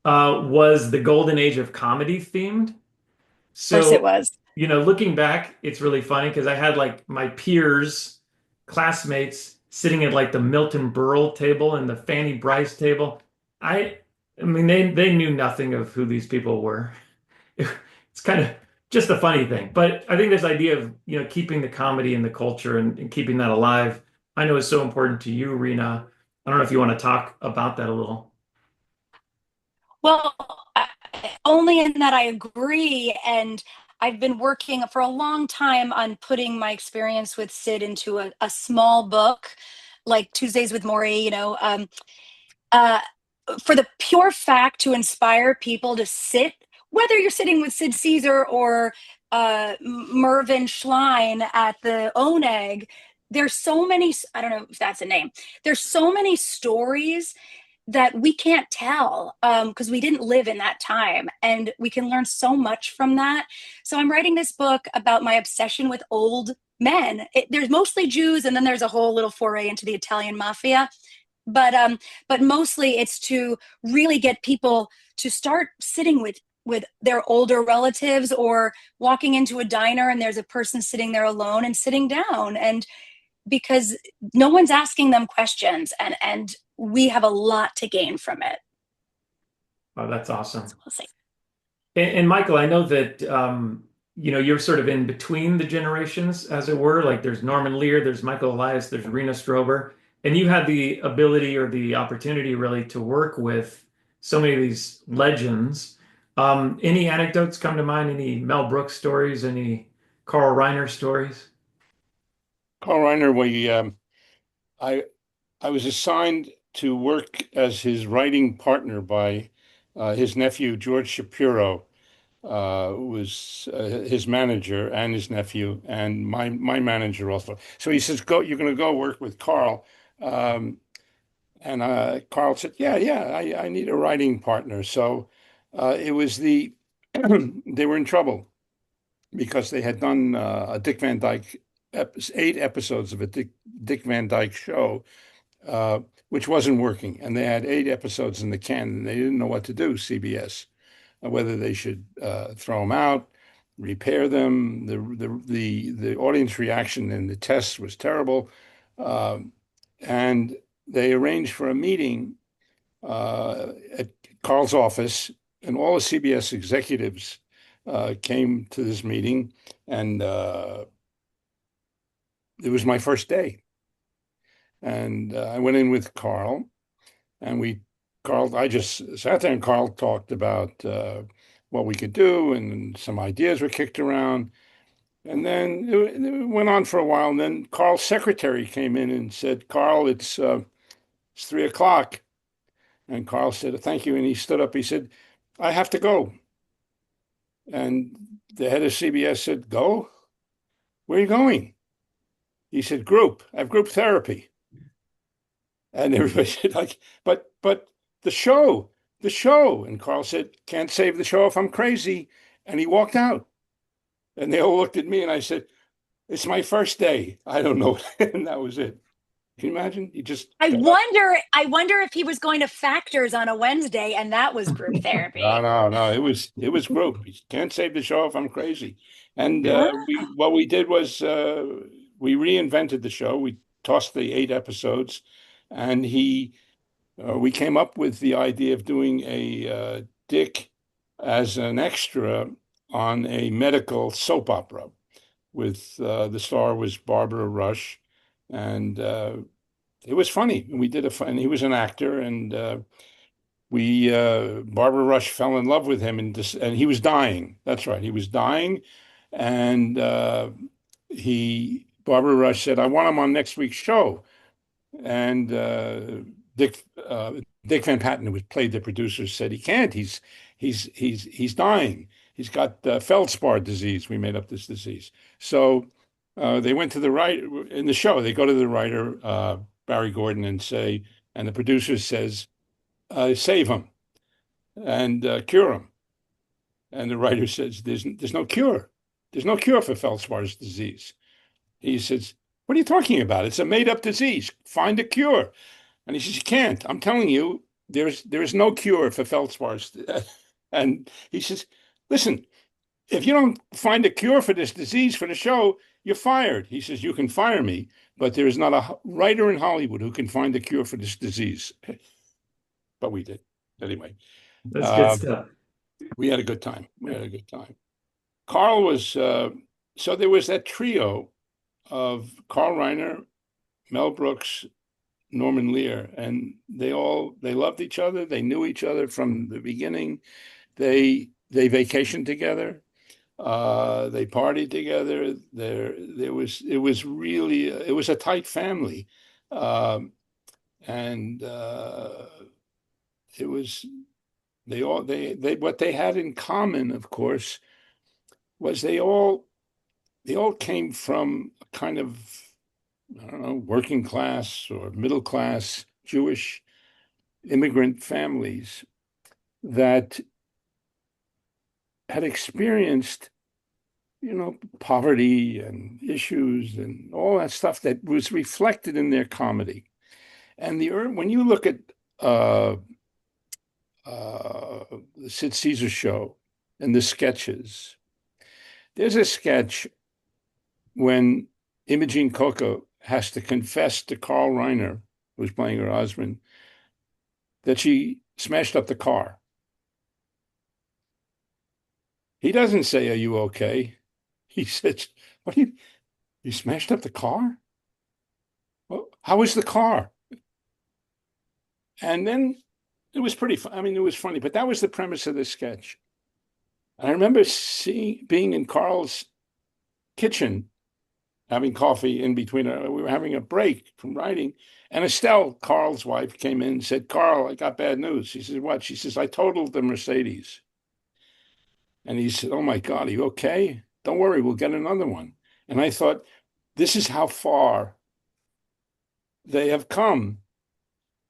B: was the golden age of comedy themed.
F: of course it
B: So,
F: was.
B: looking back, it's really funny because I had like my peers, classmates sitting at like the Milton Berle table and the Fanny Bryce table. I, I mean, they knew nothing of who these people were. It's kind of just a funny thing. But I think this idea of, keeping the comedy in the culture and keeping that alive, I know is so important to you, Rena. I don't know if you want to talk about that a little.
F: Well, only in that I agree. And I've been working for a long time on putting my experience with Sid into a small book, like Tuesdays with Maury, uh, for the pure fact to inspire people to sit, whether you're sitting with Sid Caesar or Mervyn Schlein at the Oneg. There's so many, I don't know if that's a name. There's so many stories that we can't tell because we didn't live in that time, and we can learn so much from that. So I'm writing this book about my obsession with old men. There's mostly Jews, and then there's a whole little foray into the Italian mafia, but mostly it's to really get people to start sitting with their older relatives, or walking into a diner and there's a person sitting there alone and sitting down, and because no one's asking them questions, and we have a lot to gain from it.
B: Oh, that's
F: So
B: awesome.
F: we'll see.
B: And Michael, I know that you're sort of in between the generations, as it were. Like there's Norman Lear, there's Michael Elias, there's Rena Strober, and you had the ability or the opportunity really to work with so many of these legends. Any anecdotes come to mind? Any Mel Brooks stories? Any Carl Reiner stories?
E: Carl Reiner, I I was assigned to work as his writing partner by his nephew George Shapiro, who was his manager, and his nephew, and my manager also. So he says, "Go, you're going to go work with Carl." Um, and Carl said, "Yeah, yeah, I need a writing partner." So it was they were in trouble because they had done a Dick Van Dyke 8 episodes of a Dick Van Dyke show, which wasn't working. And they had 8 episodes in the can, and they didn't know what to do, CBS, whether they should throw them out, repair them. The audience reaction in the tests was terrible. Um, and they arranged for a meeting at Carl's office, and all the CBS executives came to this meeting, and it was my first day. And I went in with Carl, and I just sat there, and Carl talked about what we could do, and some ideas were kicked around. And then it went on for a while. And then Carl's secretary came in and said, "Carl, it's 3 o'clock." And Carl said, "Thank you." And he stood up. He said, "I have to go." And the head of CBS said, "Go? Where are you going?" He said, "Group. I have group therapy." And everybody said, like, but the show. And Carl said, "Can't save the show if I'm crazy." And he walked out. And they all looked at me, and I said, "It's my first day. I don't know." And that was it. Can you imagine? He just got up.
F: I wonder if he was going to Factors on a Wednesday and that was group
E: No,
F: therapy.
E: no, no. It was group. He can't save the show if I'm crazy. And
F: Huh?
E: what we did was we reinvented the show. We tossed the 8 episodes, and we came up with the idea of doing a Dick as an extra on a medical soap opera with the star was Barbara Rush, and it was funny. We did and he was an actor, and we Barbara Rush fell in love with him, and he was dying. That's right, he was dying, and Barbara Rush said, "I want him on next week's show." And Dick Dick Van Patten, who played the producer, said he can't. He's dying. He's got feldspar disease. We made up this disease. So they went to the writer in the show. They go to the writer Barry Gordon and say, and the producer says, "Save him and cure him." And the writer says, "There's no cure. There's no cure for feldspar disease." He says, "What are you talking about? It's a made-up disease. Find a cure." And he says, "You can't. I'm telling you, there is no cure for feldspars." And he says, "Listen, if you don't find a cure for this disease for the show, you're fired." He says, "You can fire me, but there is not a writer in Hollywood who can find a cure for this disease." But we did. Anyway,
B: That's good stuff.
E: we had a good time. We had a good time. Carl was, so there was that trio of Carl Reiner, Mel Brooks, Norman Lear, and they loved each other. They knew each other from the beginning. They vacationed together. They partied together. It was really it was a tight family, and it was they what they had in common, of course, was they all came from a kind of, I don't know, working class or middle class Jewish immigrant families that had experienced, poverty and issues and all that stuff that was reflected in their comedy. And when you look at the Sid Caesar show and the sketches, there's a sketch when Imogene Coca has to confess to Carl Reiner, who's playing her husband, that she smashed up the car. He doesn't say, "Are you okay?" He says, "What you smashed up the car? Well, how was the car?" And then it was pretty fun. I mean, it was funny, but that was the premise of the sketch. And I remember being in Carl's kitchen having coffee in between. We were having a break from writing. And Estelle, Carl's wife, came in and said, "Carl, I got bad news." He said, "What?" She says, "I totaled the Mercedes." And he said, "Oh my God, are you okay? Don't worry, we'll get another one." And I thought, this is how far they have come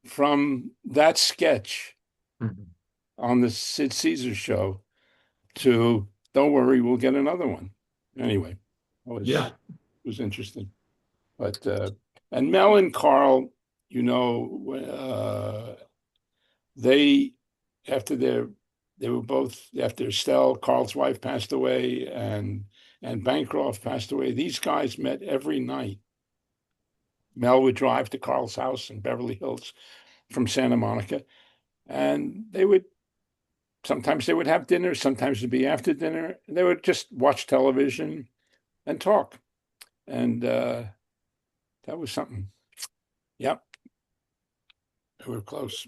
E: from that sketch on the Sid Caesar show to, "Don't worry, we'll get another one." Anyway, it was interesting. But and Mel and Carl, they after they were both, after Estelle, Carl's wife, passed away, and Bancroft passed away. These guys met every night. Mel would drive to Carl's house in Beverly Hills from Santa Monica, and sometimes they would have dinner, sometimes it'd be after dinner. They would just watch television and talk. And that was something. Yep. We were close.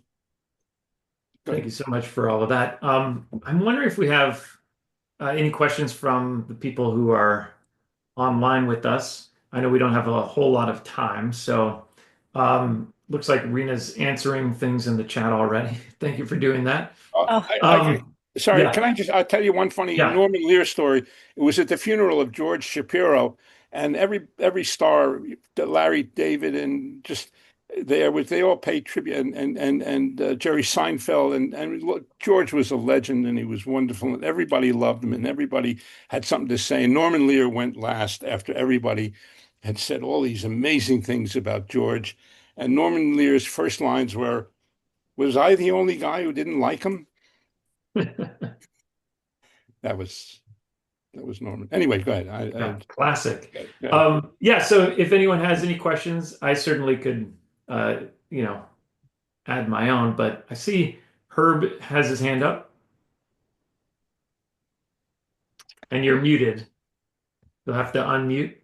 B: Thank you so much for all of that. I'm wondering if we have any questions from the people who are online with us. I know we don't have a whole lot of time, so looks like Rena's answering things in the chat already. Thank you for doing that.
E: Sorry,
B: yeah.
E: I'll tell you one funny Norman Lear story. It was at the funeral of George Shapiro, and every star, Larry David, and just they all paid tribute, and Jerry Seinfeld, and look, George was a legend, and he was wonderful, and everybody loved him, and everybody had something to say. And Norman Lear went last after everybody had said all these amazing things about George. And Norman Lear's first lines were, "Was I the only guy who didn't like him?" That was Norman. Anyway, go ahead.
B: Classic. Yeah. So if anyone has any questions, I certainly could, add my own. But I see Herb has his hand up. and you're muted. You'll have to unmute.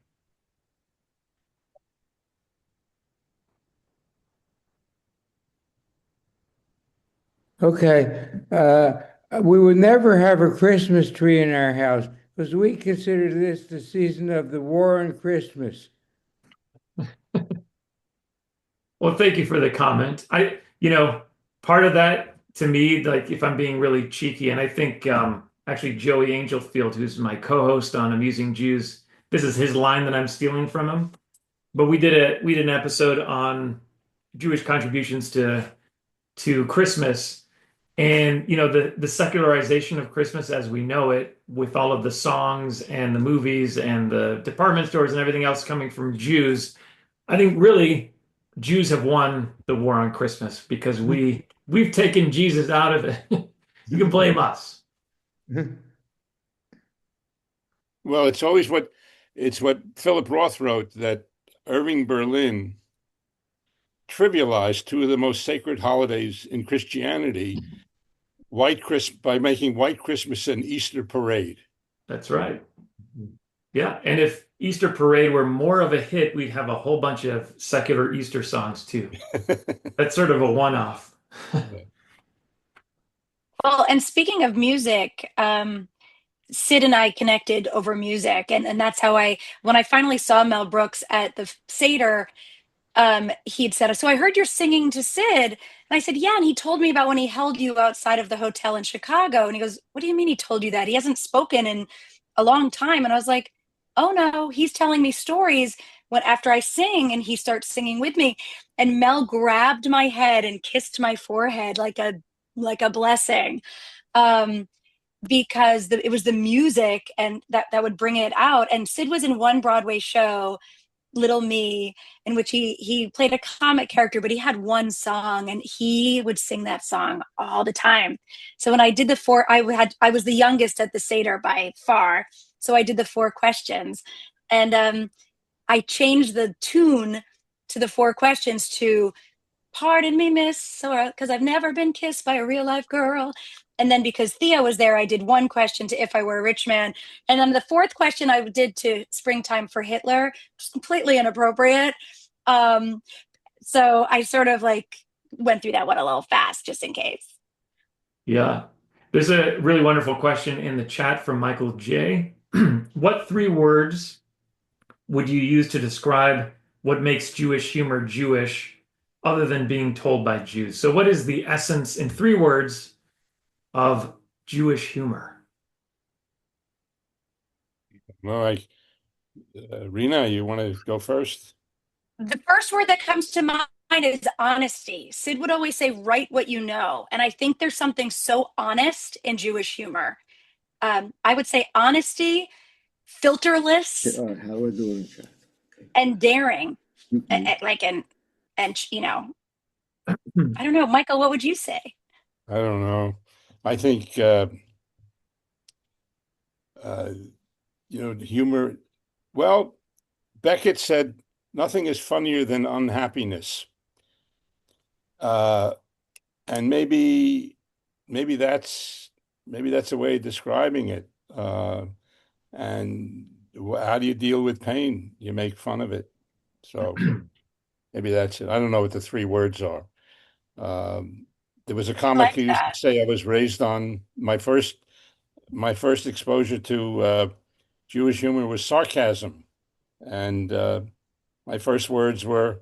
G: Okay. We would never have a Christmas tree in our house because we consider this the season of the war on Christmas.
B: Well, thank you for the comment. Part of that to me, like if I'm being really cheeky, and I think actually Joey Angelfield, who's my co-host on Amusing Jews, this is his line that I'm stealing from him. But we did an episode on Jewish contributions to Christmas, and the secularization of Christmas as we know it, with all of the songs and the movies and the department stores and everything else coming from Jews. I think really Jews have won the war on Christmas because we've taken Jesus out of it. You can blame us.
E: Well, it's what Philip Roth wrote, that Irving Berlin trivialized two of the most sacred holidays in Christianity, by making White Christmas an Easter parade.
B: That's right. Yeah, and if Easter Parade were more of a hit, we'd have a whole bunch of secular Easter songs too. That's sort of a one-off.
F: Well, and speaking of music, Sid and I connected over music, and that's how when I finally saw Mel Brooks at the Seder, he'd said, "So I heard you're singing to Sid." And I said, "Yeah." And he told me about when he held you outside of the hotel in Chicago. And he goes, "What do you mean he told you that? He hasn't spoken in a long time." And I was like, "Oh no, he's telling me stories when after I sing," and he starts singing with me. And Mel grabbed my head and kissed my forehead like a blessing. Because it was the music and that would bring it out. And Sid was in one Broadway show, Little Me, in which he played a comic character, but he had one song and he would sing that song all the time. So when I did I was the youngest at the Seder by far. So I did the 4 questions, and I changed the tune to the 4 questions to "Pardon me, miss," or "Because I've never been kissed by a real life girl." And then because Thea was there, I did 1 question to "If I Were a Rich Man." And then the 4th question I did to "Springtime for Hitler," which is completely inappropriate. So I sort of went through that one a little fast just in case.
B: Yeah. There's a really wonderful question in the chat from Michael J. What 3 words would you use to describe what makes Jewish humor Jewish other than being told by Jews? So what is the essence in 3 words of Jewish humor?
E: Well, Rena, you want to go first?
F: The first word that comes to mind is honesty. Sid would always say, "Write what you know." And I think there's something so honest in Jewish humor. I would say honesty, filterless, and daring. I don't know. Michael, what would you say?
E: I don't know. I think, humor. Well, Beckett said, "Nothing is funnier than unhappiness." And maybe that's a way of describing it. And how do you deal with pain? You make fun of it. So maybe that's it. I don't know what the 3 words are. There was a comic who used to say, I was raised on my first exposure to Jewish humor was sarcasm. And my first words were,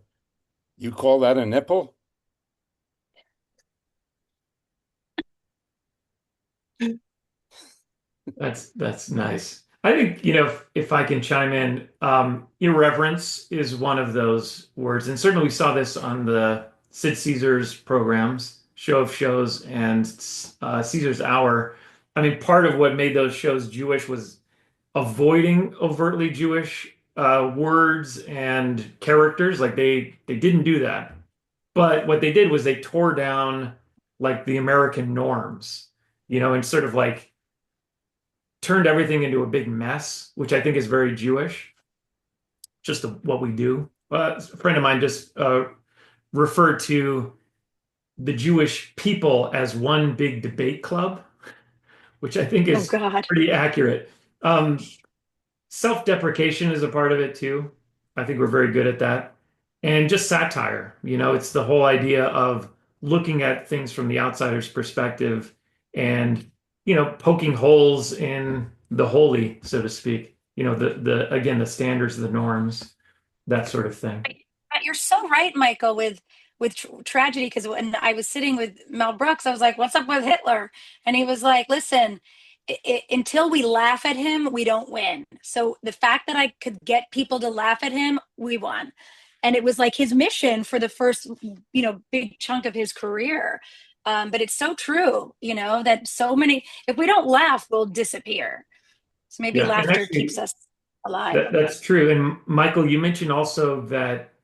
E: "You call that a nipple?"
B: That's nice. I think, if I can chime in, irreverence is one of those words. And certainly we saw this on the Sid Caesar's programs, Show of Shows and Caesar's Hour. I mean, part of what made those shows Jewish was avoiding overtly Jewish words and characters. Like they didn't do that. But what they did was they tore down like the American norms, and sort of turned everything into a big mess, which I think is very Jewish, just what we do. A friend of mine just referred to the Jewish people as one big debate club, which I think is pretty accurate. Um, Self-deprecation is a part of it too. I think we're very good at that. And just satire, it's the whole idea of looking at things from the outsider's perspective and, poking holes in the holy, so to speak. The again, the standards, the norms, that sort of thing.
F: You're so right, Michael, with tragedy. Because when I was sitting with Mel Brooks, I was like, "What's up with Hitler?" And he was like, "Listen, until we laugh at him, we don't win. So the fact that I could get people to laugh at him, we won." And it was like his mission for the first, big chunk of his career. But it's so true, that so many, if we don't laugh, we'll disappear. So maybe
B: Yeah, and
F: laughter keeps
B: actually,
F: us alive.
B: that's true. And Michael, you mentioned also that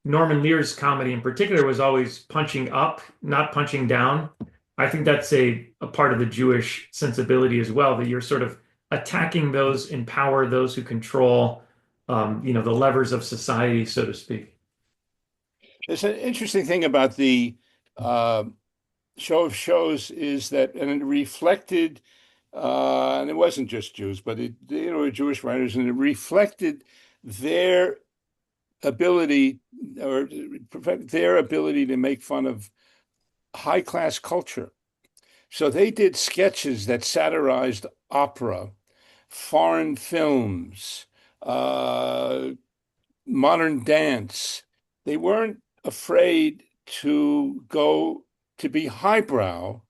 B: Norman Lear's comedy in particular was always punching up, not punching down. I think that's a part of the Jewish sensibility as well, that you're sort of attacking those in power, those who control, the levers of society, so to speak.
E: There's an interesting thing about the uh, show of shows is that, and it reflected, and it wasn't just Jews, but Jewish writers, and it reflected their ability or their ability to make fun of high class culture. So they did sketches that satirized opera, foreign films, uh, modern dance. They weren't afraid to go to be highbrow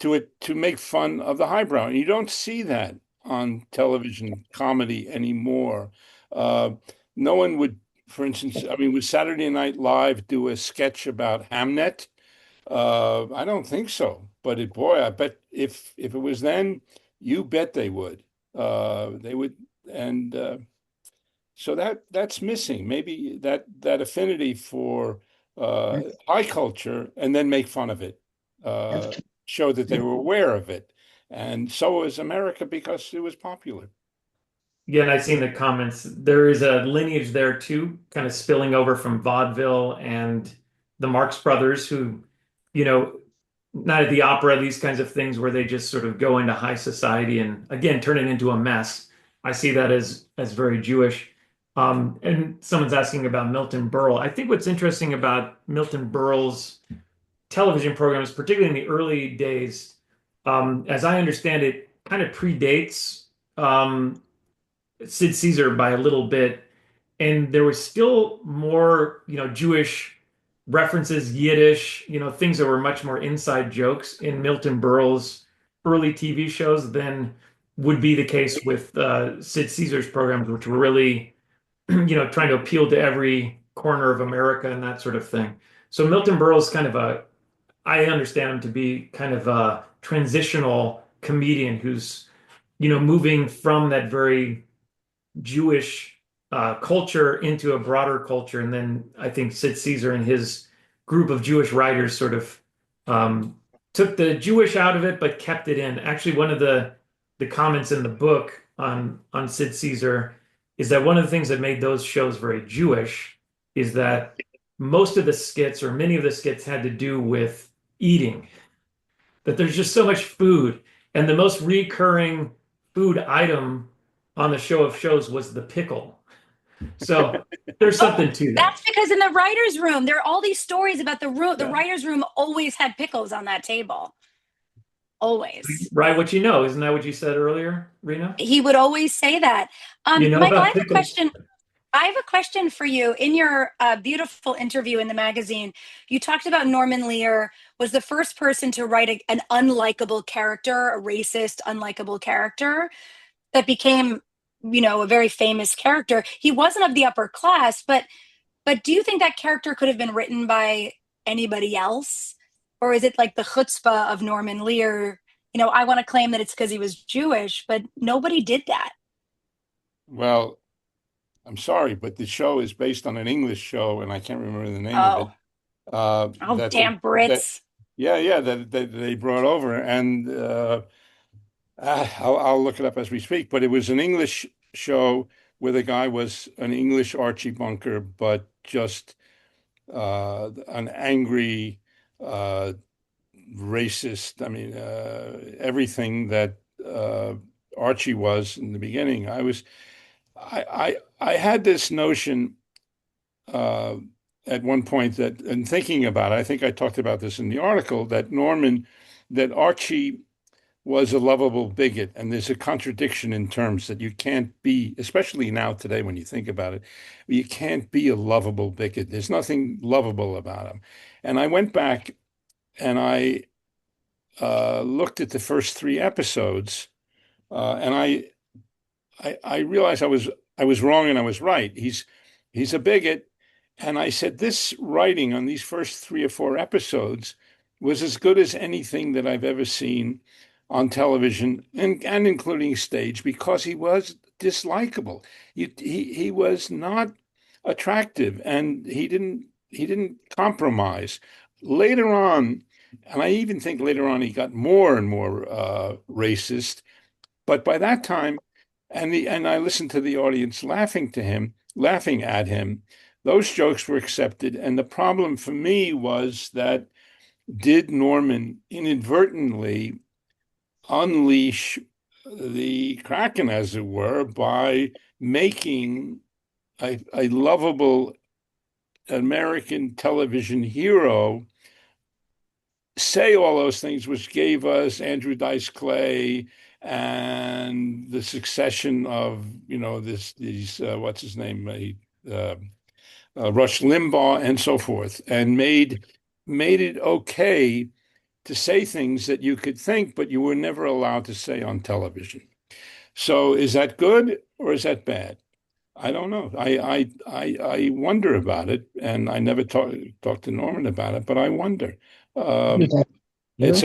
E: to make fun of the highbrow. And you don't see that on television comedy anymore. Uh, no one would, for instance, I mean, would Saturday Night Live do a sketch about Hamnet? I don't think so. But boy, I bet if it was then, you bet they would. They would, and so that's missing. Maybe that affinity for high culture and then make fun of it, show that they were aware of it, and so was America because it was popular.
B: Again, I've seen the comments. There is a lineage there too, kind of spilling over from vaudeville and the Marx Brothers, who, you know, Night at the Opera, these kinds of things where they just sort of go into high society and again turn it into a mess. I see that as very Jewish. And someone's asking about Milton Berle. I think what's interesting about Milton Berle's television programs, particularly in the early days, as I understand it, kind of predates Sid Caesar by a little bit, and there was still more, Jewish references, Yiddish, things that were much more inside jokes in Milton Berle's early TV shows than would be the case with Sid Caesar's programs, which were really, trying to appeal to every corner of America and that sort of thing. So Milton Berle's kind of I understand him to be kind of a transitional comedian who's, moving from that very Jewish culture into a broader culture. And then I think Sid Caesar and his group of Jewish writers sort of took the Jewish out of it, but kept it in. Actually, one of the comments in the book on Sid Caesar is that one of the things that made those shows very Jewish is that most of the skits or many of the skits had to do with eating, that there's just so much food. And the most recurring food item on the show of shows was the pickle. So there's
F: Oh,
B: something to that.
F: that's because in the writer's room, there are all these stories about the room. The
B: Yeah.
F: writer's room always had pickles on that table. Always.
B: Right, what you know. Isn't that what you said earlier, Rena?
F: He would always say that.
B: You know
F: Michael, I
B: about
F: have a
B: pickles?
F: question. I have a question for you. In your beautiful interview in the magazine, you talked about Norman Lear was the first person to write an unlikable character, a racist, unlikable character that became, a very famous character. He wasn't of the upper class, but do you think that character could have been written by anybody else? Or is it like the chutzpah of Norman Lear? I want to claim that it's because he was Jewish, but nobody did that.
E: Well, I'm sorry, but the show is based on an English show, and I can't remember the name of it.
F: Oh, oh,
E: That
F: damn
E: that
F: Brits.
E: yeah, that they brought over, and I'll look it up as we speak. But it was an English show where the guy was an English Archie Bunker, but just an angry, racist. I mean, everything that Archie was in the beginning. I had this notion uh, at one point that, and thinking about it, I think I talked about this in the article, that Archie was a lovable bigot, and there's a contradiction in terms that you can't be, especially now today when you think about it, you can't be a lovable bigot. There's nothing lovable about him. And I went back and I looked at the first three episodes, and I realized I was wrong and I was right. He's a bigot, and I said this writing on these first three or four episodes was as good as anything that I've ever seen on television and including stage because he was dislikable. He was not attractive, and he didn't compromise. Later on, and I even think later on he got more and more racist. But by that time, and I listened to the audience laughing at him. Those jokes were accepted, and the problem for me was that did Norman inadvertently unleash the Kraken, as it were, by making a lovable American television hero say all those things, which gave us Andrew Dice Clay and the succession of, these, what's his name, Rush Limbaugh and so forth, and made it okay to say things that you could think, but you were never allowed to say on television. So is that good or is that bad? I don't know. I wonder about it, and I never talked to Norman about it, but I wonder. Um, it's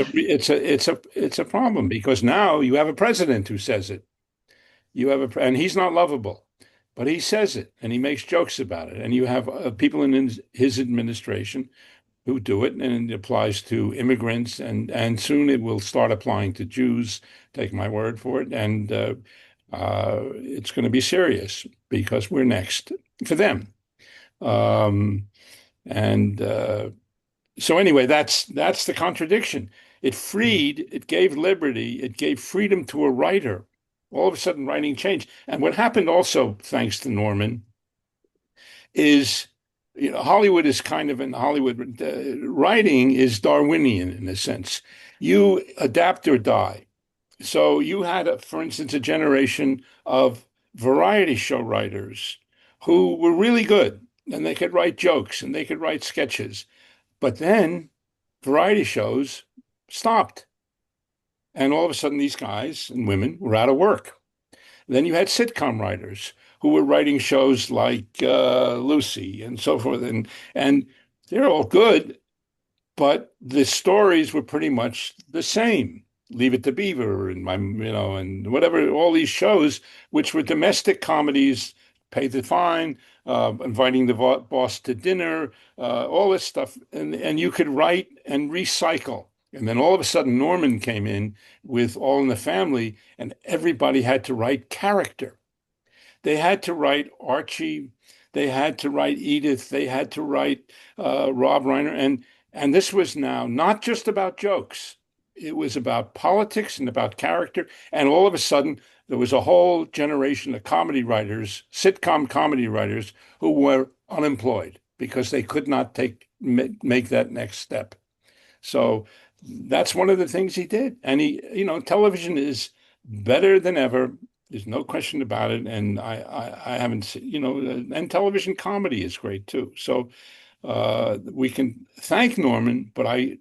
E: a problem because now you have a president who says it. And he's not lovable, but he says it and he makes jokes about it. And you have people in his administration who do it, and it applies to immigrants, and soon it will start applying to Jews. Take my word for it, and it's going to be serious because we're next for them. And So anyway, that's the contradiction. It gave liberty, it gave freedom to a writer. All of a sudden, writing changed. And what happened also, thanks to Norman, is Hollywood is kind of in Hollywood. Writing is Darwinian in a sense. You adapt or die. So you had, for instance, a generation of variety show writers who were really good, and they could write jokes and they could write sketches. But then variety shows stopped. And all of a sudden, these guys and women were out of work. Then you had sitcom writers who were writing shows like Lucy and so forth. And they're all good, but the stories were pretty much the same. Leave It to Beaver and whatever, all these shows, which were domestic comedies, Pay the Fine, inviting the boss to dinner, all this stuff. And you could write and recycle. And then all of a sudden, Norman came in with All in the Family, and everybody had to write character. They had to write Archie, they had to write Edith, they had to write Rob Reiner. And this was now not just about jokes. It was about politics and about character. And all of a sudden, there was a whole generation of comedy writers, sitcom comedy writers, who were unemployed because they could not make that next step. So that's one of the things he did. And television is better than ever. There's no question about it. And I haven't seen, and television comedy is great too. So we can thank Norman, but I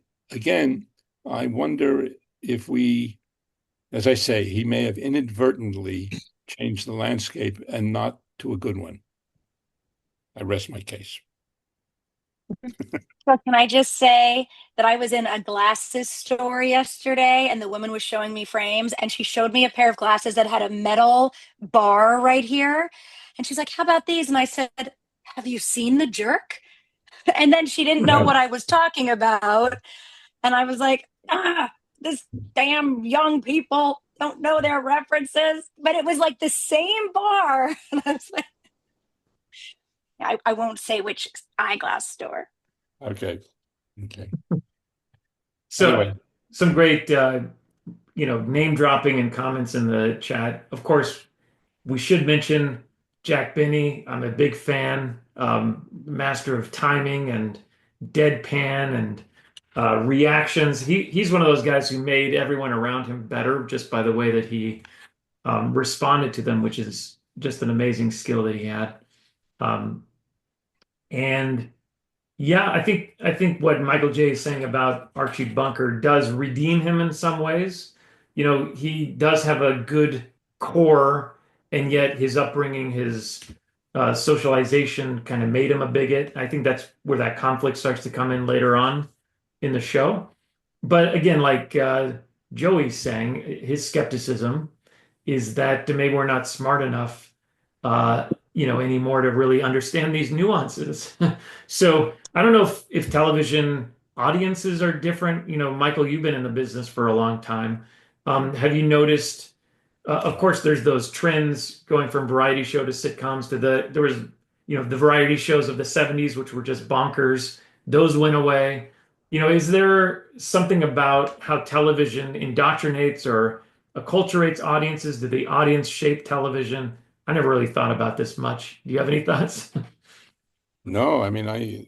E: wonder if as I say, he may have inadvertently changed the landscape and not to a good one. I rest my case.
F: So can I just say that I was in a glasses store yesterday and the woman was showing me frames and she showed me a pair of glasses that had a metal bar right here. And she's like, how about these? And I said, have you seen The Jerk? And then she didn't know what I was talking about. And I was like, this damn young people don't know their references. But it was like the same bar. And I was like, I won't say which eyeglass store.
E: Okay.
B: So
E: Anyway.
B: some great name dropping and comments in the chat. Of course, we should mention Jack Benny. I'm a big fan, master of timing and deadpan and reactions. He's one of those guys who made everyone around him better just by the way that he responded to them, which is just an amazing skill that he had. Um, and yeah, I think what Michael J is saying about Archie Bunker does redeem him in some ways. He does have a good core, and yet his upbringing, his socialization kind of made him a bigot. I think that's where that conflict starts to come in later on in the show. But again, like Joey's saying, his skepticism is that maybe we're not smart enough, anymore to really understand these nuances. So I don't know if television audiences are different. Michael, you've been in the business for a long time. Have you noticed? Of course, there's those trends going from variety show to sitcoms to there was, the variety shows of the 70s, which were just bonkers. Those went away. Is there something about how television indoctrinates or acculturates audiences? Did the audience shape television? I never really thought about this much. Do you have any thoughts?
E: No, I mean, I,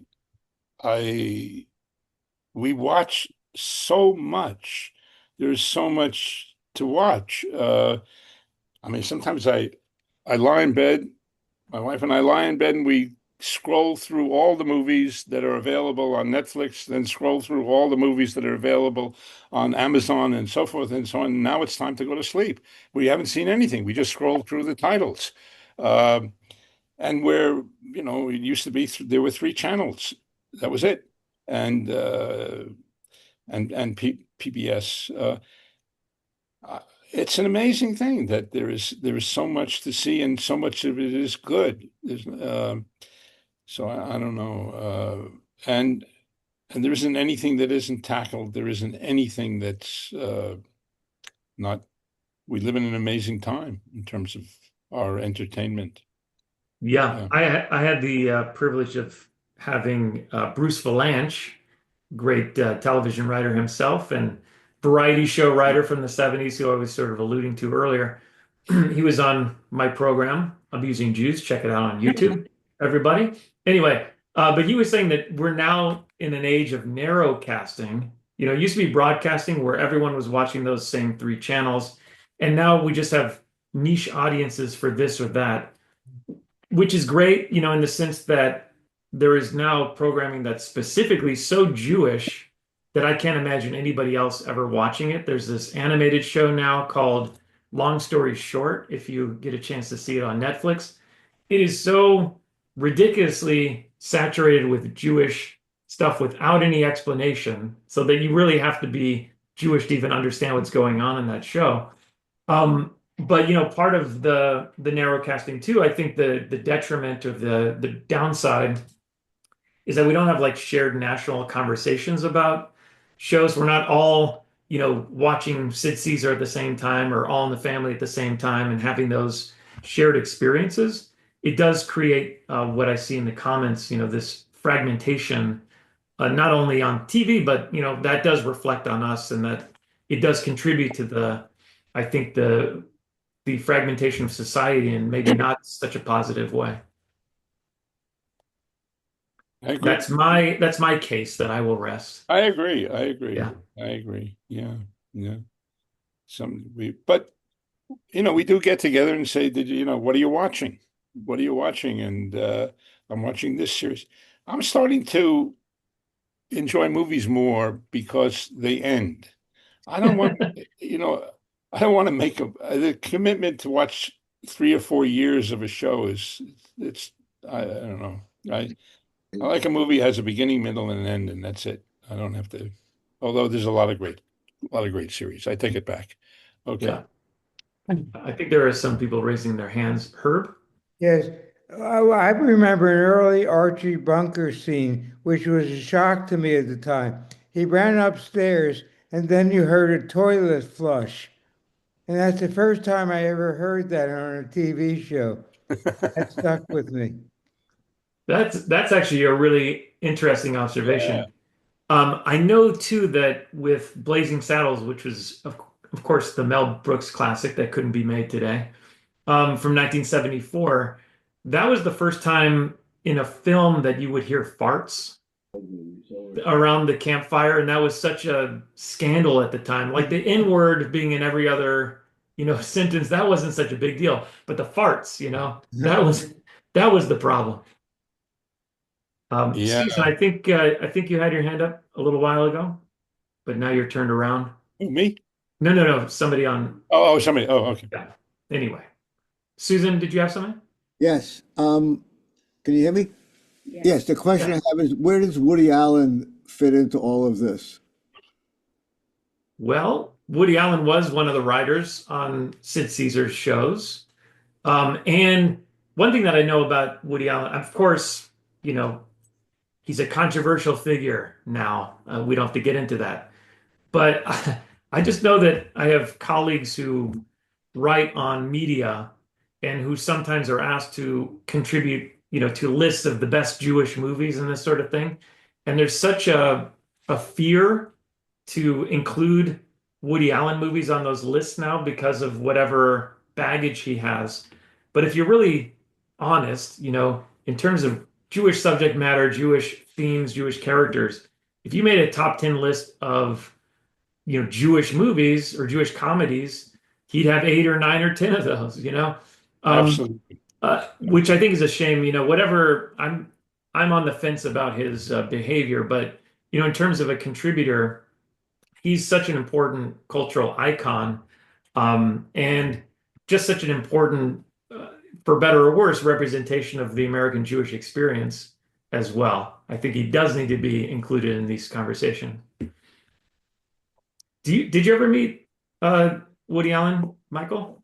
E: we watch so much. There's so much to watch. I mean, sometimes I lie in bed, my wife and I lie in bed and we scroll through all the movies that are available on Netflix, then scroll through all the movies that are available on Amazon and so forth and so on. Now it's time to go to sleep. We haven't seen anything. We just scroll through the titles. Um, and it used to be there were three channels. That was it. And PBS. Uh, it's an amazing thing that there is so much to see and so much of it is good. So I don't know, and there isn't anything that isn't tackled. There isn't anything that's not. We live in an amazing time in terms of our entertainment.
B: Yeah,
E: Yeah.
B: I had the privilege of having Bruce Valanche, great television writer himself and variety show writer from the 70s, who I was sort of alluding to earlier. He was on my program, Abusing Jews. Check it out on YouTube, everybody. Anyway, but he was saying that we're now in an age of narrow casting. It used to be broadcasting where everyone was watching those same three channels. And now we just have niche audiences for this or that, which is great, in the sense that there is now programming that's specifically so Jewish that I can't imagine anybody else ever watching it. There's this animated show now called Long Story Short, if you get a chance to see it on Netflix. It is so ridiculously saturated with Jewish stuff without any explanation, so that you really have to be Jewish to even understand what's going on in that show. But part of the narrow casting too, I think the detriment or the downside is that we don't have like shared national conversations about shows. We're not all, watching Sid Caesar at the same time or All in the Family at the same time and having those shared experiences. It does create what I see in the comments, this fragmentation, not only on TV, but that does reflect on us, and that it does contribute to I think the fragmentation of society in maybe not such a positive way.
E: I agree.
B: That's my case that I will rest.
E: I agree. I agree.
B: Yeah.
E: I agree. Yeah. Yeah. But we do get together and say, what are you watching? What are you watching? And I'm watching this series. I'm starting to enjoy movies more because they end. I don't want, I don't want to make the commitment to watch 3 or 4 years of a show I don't know. I like a movie has a beginning, middle, and an end, and that's it. I don't have to. Although there's a lot of great series. I take it back. Okay.
B: Yeah. I think there are some people raising their hands. Herb?
G: Yes. I remember an early Archie Bunker scene, which was a shock to me at the time. He ran upstairs, and then you heard a toilet flush. And that's the first time I ever heard that on a TV show. That stuck with me.
B: That's actually a really interesting observation.
E: Yeah.
B: I know too that with Blazing Saddles, which was of course, the Mel Brooks classic that couldn't be made today, from 1974. That was the first time in a film that you would hear farts around the campfire, and that was such a scandal at the time. Like the N-word being in every other, sentence, that wasn't such a big deal. But the farts, that was the problem.
E: Yeah.
B: Susan, I think you had your hand up a little while ago, but now you're turned around.
E: Who, me?
B: No. Somebody on.
E: Somebody. Oh, okay.
B: Yeah. Anyway, Susan, did you have something?
H: Yes. Can you hear me? Yes. The question
B: Yeah.
H: I have is, where does Woody Allen fit into all of this?
B: Well, Woody Allen was one of the writers on Sid Caesar's shows. And one thing that I know about Woody Allen, of course, he's a controversial figure now. We don't have to get into that. But I just know that I have colleagues who write on media and who sometimes are asked to contribute, to lists of the best Jewish movies and this sort of thing. And there's such a fear to include Woody Allen movies on those lists now because of whatever baggage he has. But if you're really honest, in terms of Jewish subject matter, Jewish themes, Jewish characters, if you made a top 10 list of, Jewish movies or Jewish comedies, he'd have 8 or 9 or 10 of those.
E: Absolutely.
B: Which I think is a shame. Whatever, I'm on the fence about his behavior, but in terms of a contributor, he's such an important cultural icon, and just such an important, for better or worse, representation of the American Jewish experience as well. I think he does need to be included in these conversations. Did you ever meet Woody Allen, Michael?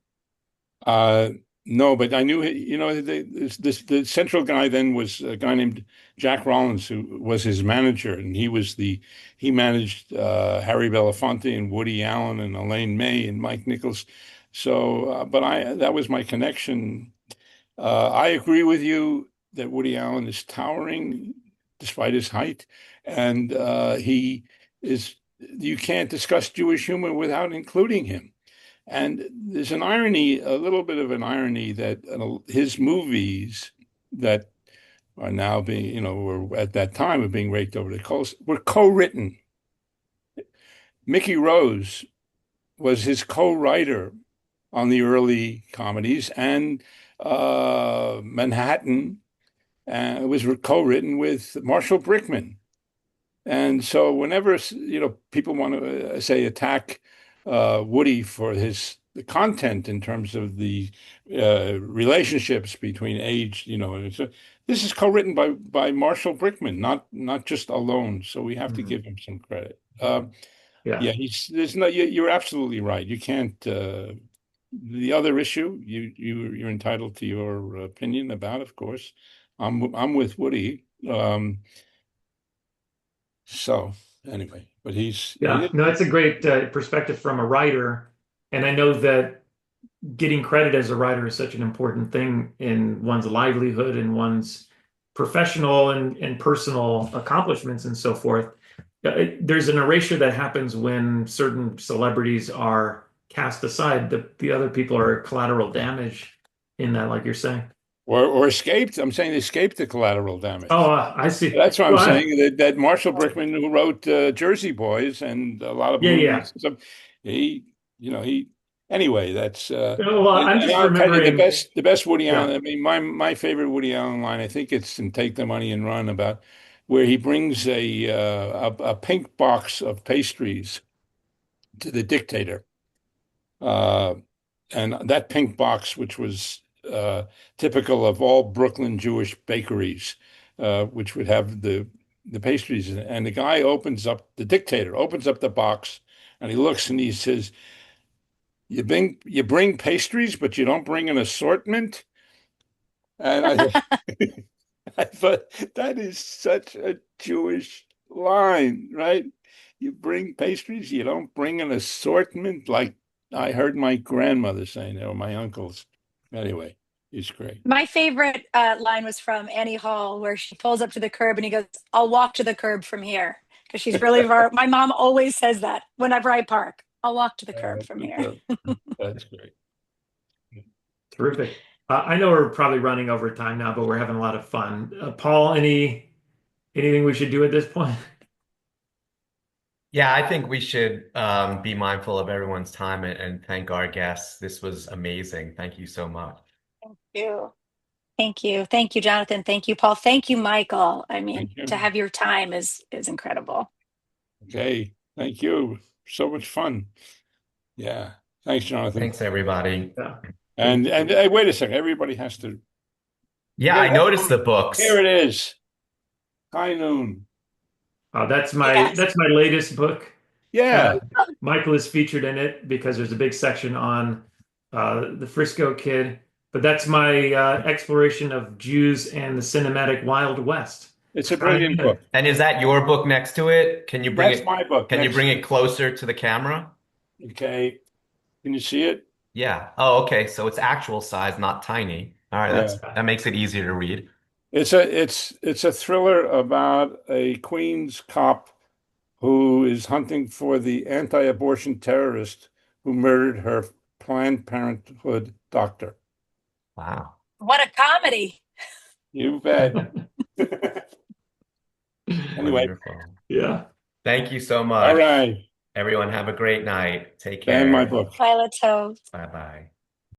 E: No, but I knew, the central guy then was a guy named Jack Rollins, who was his manager, and he managed Harry Belafonte and Woody Allen and Elaine May and Mike Nichols. So, that was my connection. I agree with you that Woody Allen is towering despite his height, and you can't discuss Jewish humor without including him. And there's a little bit of an irony that his movies that are now being, were at that time of being raked over the coals, were co-written. Mickey Rose was his co-writer on the early comedies, and Manhattan was co-written with Marshall Brickman. And so whenever, people want to say attack Woody for the content in terms of the relationships between age, this is co-written by Marshall Brickman, not just alone. So we have to give him some credit.
B: Yeah.
E: You're absolutely right. You can't. The other issue, you're entitled to your opinion about, of course. I'm with Woody. So anyway, but
B: it's a great perspective from a writer, and I know that getting credit as a writer is such an important thing in one's livelihood and one's professional and personal accomplishments and so forth. There's an erasure that happens when certain celebrities are cast aside. The other people are collateral damage in that, like you're saying.
E: Or escaped. I'm saying they escaped the collateral damage.
B: Oh, I see.
E: That's what I'm saying. That Marshall Brickman, who wrote Jersey Boys and a lot of movies.
B: Yeah.
E: So anyway, that's
B: I'm just remembering
E: the best Woody Allen. I mean, my favorite Woody Allen line, I think it's in Take the Money and Run, about where he brings a pink box of pastries to the dictator. And that pink box, which was typical of all Brooklyn Jewish bakeries, which would have the pastries in it. And the dictator opens up the box, and he looks and he says, you bring pastries, but you don't bring an assortment. And I thought that is such a Jewish line, right? You bring pastries, you don't bring an assortment, like I heard my grandmother saying, or my uncles. Anyway, he's great.
F: My favorite line was from Annie Hall, where she pulls up to the curb and he goes, "I'll walk to the curb from here," because she's really far. My mom always says that whenever I park. I'll walk to the curb from here.
E: That's great.
B: Terrific. I know we're probably running over time now, but we're having a lot of fun. Paul, anything we should do at this point?
A: Yeah, I think we should be mindful of everyone's time and thank our guests. This was amazing. Thank you so much.
F: Thank you. Thank you. Thank you, Jonathan. Thank you, Paul. Thank you, Michael. I mean,
E: Thank you.
F: to have your time is incredible.
E: Okay. Thank you. So much fun. Yeah. Thanks, Jonathan.
A: Thanks, everybody.
B: Yeah.
E: And hey, wait a second. Everybody has to.
A: Yeah, I noticed the books.
E: Here it is. High Noon.
B: That's
F: Yes.
B: my latest book.
E: Yeah.
B: Michael is featured in it because there's a big section on the Frisco Kid. But that's my exploration of Jews and the cinematic Wild West.
E: It's a brilliant book.
A: And is that your book next to it? Can you bring
E: That's
A: it?
E: my book.
A: Can you bring it closer to the camera?
E: Okay. Can you see it?
A: Yeah. Oh, okay. So it's actual size, not tiny. All right,
E: Yeah.
A: that makes it easier to read.
E: It's a thriller about a Queens cop who is hunting for the anti-abortion terrorist who murdered her Planned Parenthood doctor.
A: Wow.
F: What a comedy.
E: You bet. Anyway.
A: Wonderful.
B: Yeah.
A: Thank you so much.
E: All right.
A: Everyone have a great night. Take care.
E: And my book.
F: Violet's Home.
A: Bye-bye.